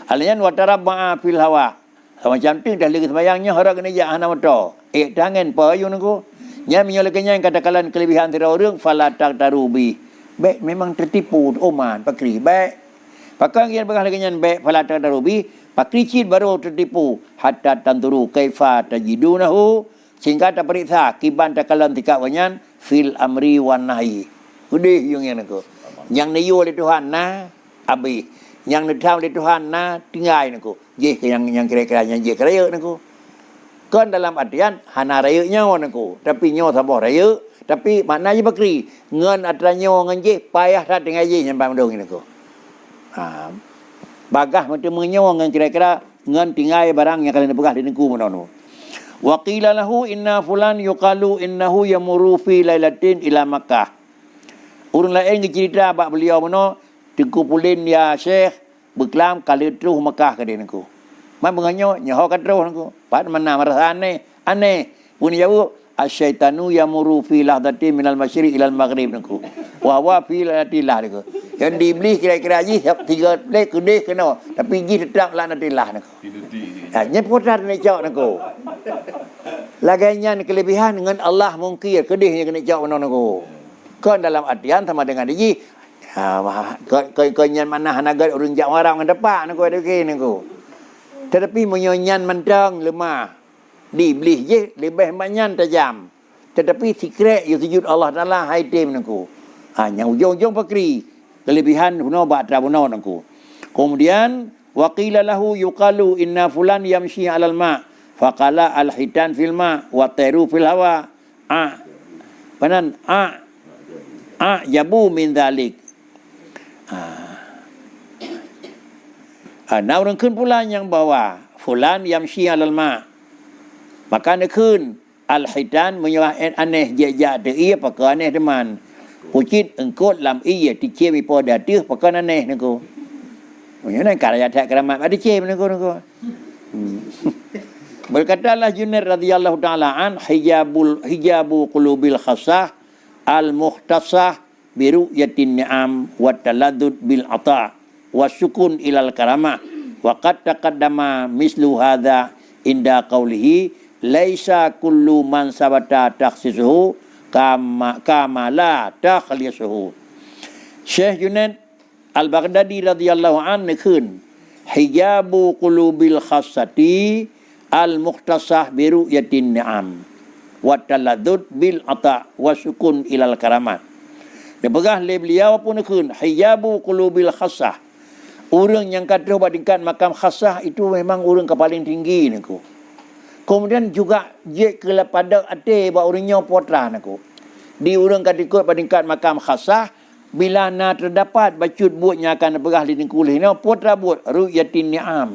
Alian wa tarabba'a fil hawa. Macam tu dah lagi semayangnya orang kena jah ana motor. Tangan pa you naku. Nya menyolekanya yang katakan kelebihan tiada orang fala taqtaru bi. Baik memang tertipu Oman pakri baik. Pakang yang bekas lagi nyan baik fala taqtaru bi. Pakri cid baru tertipu hatta tanduru kaifa tajidunahu sehingga tak periksa kiban takalan tikak wanyan fil amri wan nahi. Udah yung yang aku. Yang niyo oleh Tuhan na abi. Yang nedam oleh Tuhan na tinggai aku. Je yang kira-kira yang je keraya aku. Kan dalam artian hana raya nyawa aku. Tapi nyawa sabah raya. Tapi maknanya bakri. Ngan atra nyawa ngan je payah tak tinggal je nyampai mendung aku. Bagah macam menyawa ngan kira-kira ngan tinggai barang yang kalian pegah di negeri mana. Wa qila lahu inna fulan yuqalu innahu yamuru fi lailatin ila Makkah. Urang lain cerita bab beliau mana Tengku Pulin ya Syekh berkelam kali terus Mekah ke dia naku. Man menganyo nyaho ka terus naku. Pat mana merasa aneh. Pun jawab asyaitanu yamuru fi lahdati minal masyriq ilal maghrib naku. Wa wa fi latilah naku. Yang dibeli kira-kira ji 3 plek kedeh kena tapi ji tetap latilah naku. Nya potrat ni cak naku. Laganya kelebihan dengan Allah mungkir kedehnya kena cak mana naku. Kan dalam artian sama dengan dia kenyan mana hanagat orang jak orang dengan depan aku ada ke aku. Tetapi menyonyan mentang lemah dibeli je lebih banyak tajam. Tetapi secret you sujud Allah Taala hai tim aku. Yang ujung-ujung pakri kelebihan puno batra puno aku. Kemudian waqila lahu yuqalu inna fulan yamshi 'alal ma faqala al-hitan fil ma wa tayru fil hawa. Panan jabu min dhalik. Nah orang kun pula yang bawa fulan yamshi 'alal ma. Maka nak kun al-hitan menyawah aneh jejak de ia pakai aneh teman. Ucit engkot lam iya tice mi poda tih pakai aneh naku. Menyana karya tak keramat ada ce naku. Berkatalah Junaid radhiyallahu taala an hijabu qulubil khasah al-mukhtasah biru yatin ni'am wa taladdud bil ata' wa sukun ilal karamah wa qad taqaddama mislu hadha inda qawlihi laisa kullu man sabata takhsisuhu kama la takhlisuhu. Syekh Junaid Al-Baghdadi radhiyallahu anhu nekeun hijabu qulubil khassati al-mukhtasah biru yatin ni'am wa taladdud bil ata' wa sukun ilal karamat. Dia pegah le beliau pun nekeun hijabu qulubil khassah. Orang yang kata tingkat makam khassah itu memang orang ke paling tinggi naku. Kemudian juga je kepada ate ba orangnya potra naku. Di orang kata ikut tingkat makam khassah bila na terdapat bacut buatnya akan pegah di kulih ni potra buat ru'yatin ni'am.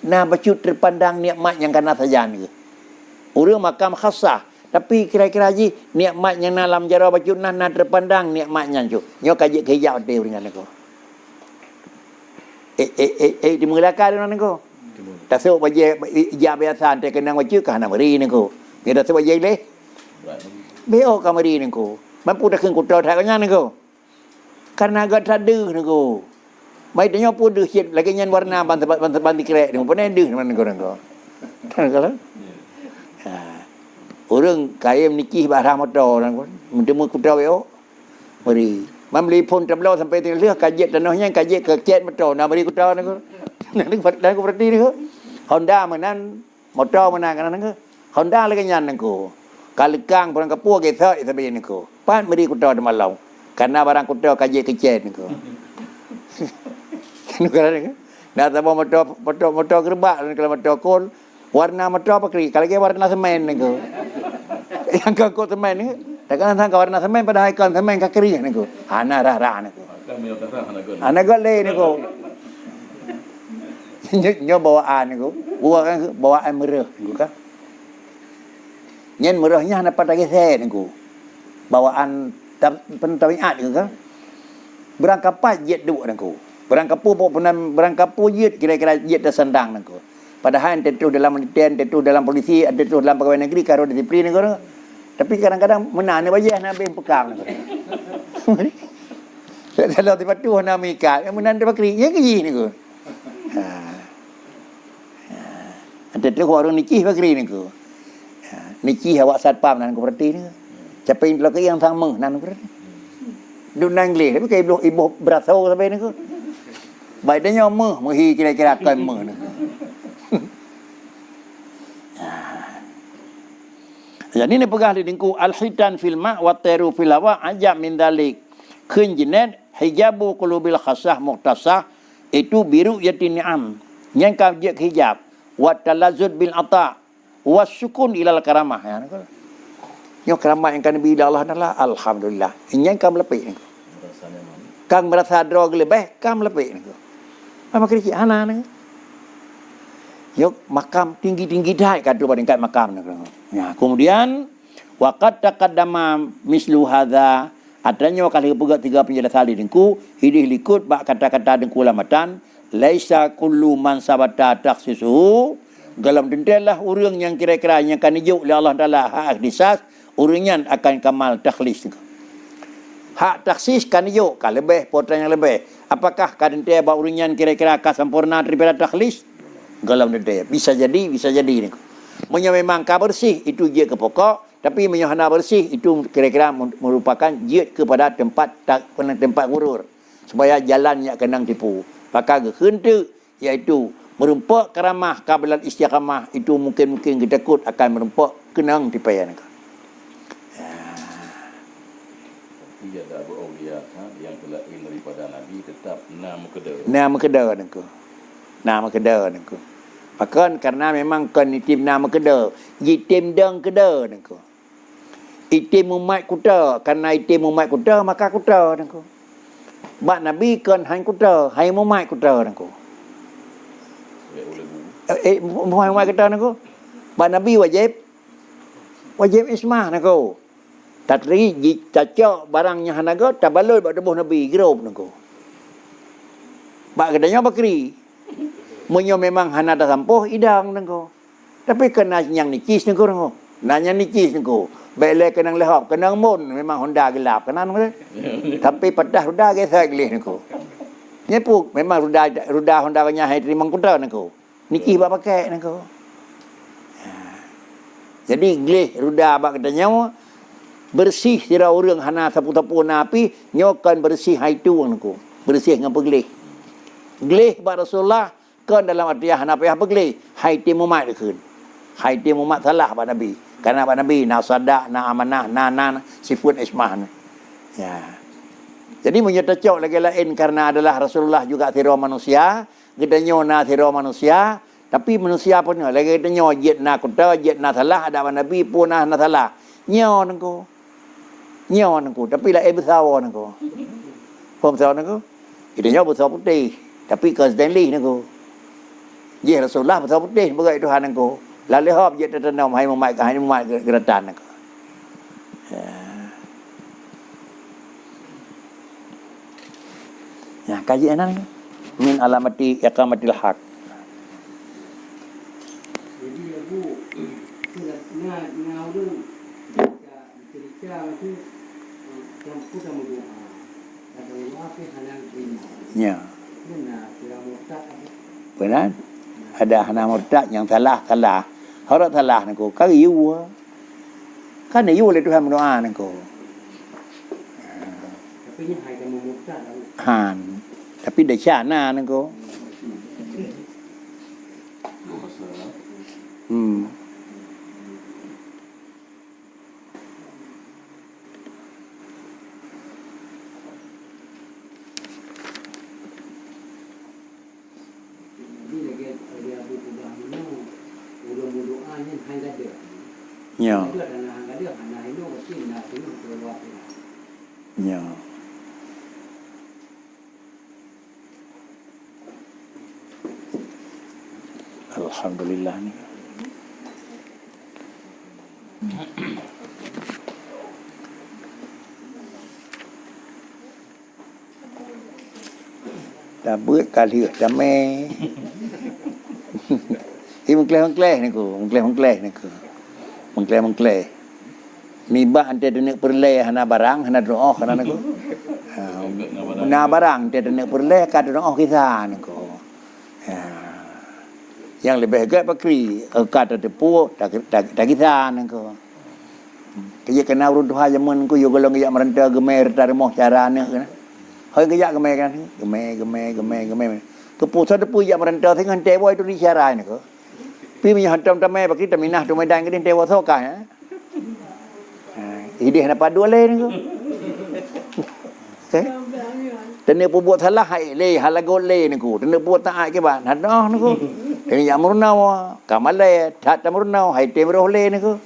Na bacut terpandang nikmat yang kana saja ni. Orang makam khassah tapi kira-kira ji nikmat yang dalam jarah bacut na terpandang nikmatnya tu. Nyo kajik kejak ate dengan aku. Di mengelakar dengan aku. Tak sebab baje ijab biasa ante kena bacut kana meri aku. Dia tak sebab baje le. Beo kamari aku. Mampu dah kengku tahu tak dengan aku. Karena agak tadu aku. Baik tanya pun dah siap lagi nyan warna bantu kerek ni. Pun ada dengan aku. Tak kalau. Orang kaya menikih barah motor orang pun. Mentemu kutau yo. Mari. Membeli pun tablau sampai tinggal kajet tanahnya kajet ke jet motor nak beri kutau nak. Nak aku berarti ni. Honda menan motor menan kan nak. Honda lagi nyan aku. Kalekang pun kapua ke thak sampai ni aku. Pan beri kutau de malau. Karena barang kutau kajet ke jet aku. Kan kan. Dah tambah motor gerbak kalau motor kol warna motor apa kri? Kalau ke warna semen aku. Yang kau semen ni Takkan tang kawarna semen pada haikal semen kakri ni ko. Ana rah ni ko. Akan menyatakan anak gun. Ana gole ni ko. Nyo bawaan ni ko. Bawaan merah ni ko kan. Nyen merahnya hana pada gese ni ko. Bawaan tabiat ni ko. Berangkapat jet duk ni ko. Berangkapu jet kira-kira jet tersendang ni ko. Padahal tentu dalam militer, tentu dalam polisi, tentu dalam pegawai negeri karo disiplin ni ko. Tapi kadang-kadang menang ni wajah nak ambil pekam ni ko. Kalau tiba tu nak mikat, menang dia pakri, yang keji ni ko. Ada tu orang nikih pakri ni ko. Nikih awak satpam nan ko berarti ni. Capai lo ke yang sama nan ko. Dunan English tapi kai ibu berasau sampai ni ko. Baik dia nyama menghi kira-kira akan meh ni. Jadi ni pegah di dingku al-hitan fil ma' wa tayru fil hawa ajab min dalik. Khun jinet hijabu qulubil khasah muqtasah itu biru yatin ni'am. Yang ka je hijab wa talazzud bil ata wa sukun ilal karamah ya. Yo karamah yang kan bila Allah taala alhamdulillah. Yang kam lepik ni. Kang merasa drog lebih kam lepik ni. Apa kerja anak ni? Yo makam tinggi-tinggi dah kadu pada kat makam ni. Ya, kemudian waqad taqaddama mislu hadza adanya kali pegat 3 penjelasan dengku hidih likut bak kata-kata dengku lamatan laisa kullu man sabata takhsisuhu dalam dendelah orang yang kira-kira yang kan dijuk oleh Allah Taala hak disas orangnya akan kamal takhlis. Hak taksis kan dijuk kan lebih potong yang lebih. Apakah kadang dia bak orangnya kira-kira akan sempurna daripada takhlis? Dalam dendam bisa jadi ni. Menyo memang ka bersih itu je ke pokok, tapi menyo hana bersih itu kira-kira merupakan je kepada tempat gurur supaya jalan yang kenang tipu. Maka kehentu iaitu merumpak karamah kabilan istiqamah itu mungkin kita takut akan merumpak kenang tipayan. Ia ada berulia yang telah daripada Nabi tetap nama kedar nengko. Bahkan karena memang kan itim nama kedar, itim deng kedar nengko. Itim umat kuda, karena itim umat kuda maka kuda nengko. Bak Nabi kan hai kuda, hai umat kuda nengko. Umat kuda nengko. Bak Nabi wajib ismah nengko. Tatri cacok barangnya hanaga tabaloi bak debuh Nabi gerop nengko. Bak kedanya bakri. Menyo memang hana dah sampoh idang nengko. Tapi kena yang nikis nengko nengko. Nanya nikis nengko. Baiklah kenang lehap, kenang mun memang Honda gelap kenan nengko. Tapi pedah ruda gesek leh nengko. Nyepuk memang ruda Honda nya hai terima kuda nengko. Nikis bak pakai nengko. Jadi gleh ruda bak katanya bersih sira urang hana sapu-sapu napi nyokan bersih hai tu nengko. Bersih dengan pegleh. Gleh bak Rasulullah kan dalam artian hana payah begleh hai tim umat dekeun. Hai tim umat salah pada Nabi. Karena pada Nabi na sadak, na amanah, na sifat ismah. Ya. Jadi menyata cok lagi lain karena adalah Rasulullah juga tiro manusia, gedanya na tiro manusia, tapi manusia pun lagi gedanya jet na kuda, jet na salah ada pada Nabi pun na salah. Nyo nengko. Tapi lain besar nengko. Faham besar nengko? Gedanya besar putih, tapi ke Stanley nengko. Ya Rasulullah besar putih begai Tuhan nengko. Lalu hop je tertanam hai memat geratan nengko. Ya kaji anan min alamati iqamatil haq. Jadi aku nak orang cerita itu campur sama doa. Ada apa halang terima. Ya. Mana kira murtad. Benar? Ada hana murtad yang salah. Harap salah nengko. Kari you. Kan you oleh Tuhan berdoa nengko. Tapi ni hai kamu murtad. Han. Tapi dah syana nengko. Ya. Ada anak itu mesti nak itu keluar. Ya. Alhamdulillah ni. Dah buat kali dah meh. Ini mengkleh ni ku, mengkleh ni ku. Mengkleh. Mibah ante denek perleh hana barang, hana doa hana ni ku. Na barang ante denek perleh ka doa kita ni ku. Yang lebih hebat pakri kata tepu tak kita ni ku. Kaya kena urut doa zaman ku yo golong ya merenta gemer tarimo cara ni ku. Hơi cái dạ game kan game keputusan depu ya merenta dengan dewa itu dicara ni ko pi mi hantam tame bagi taminah tu medan ke dewa soka ya ide hana padu le ni ko tene pu buat salah hai le halago le ni ko tene buat taat ke ban hadah ni ko tene ya murna wa kamale that murna hai temro le ni ko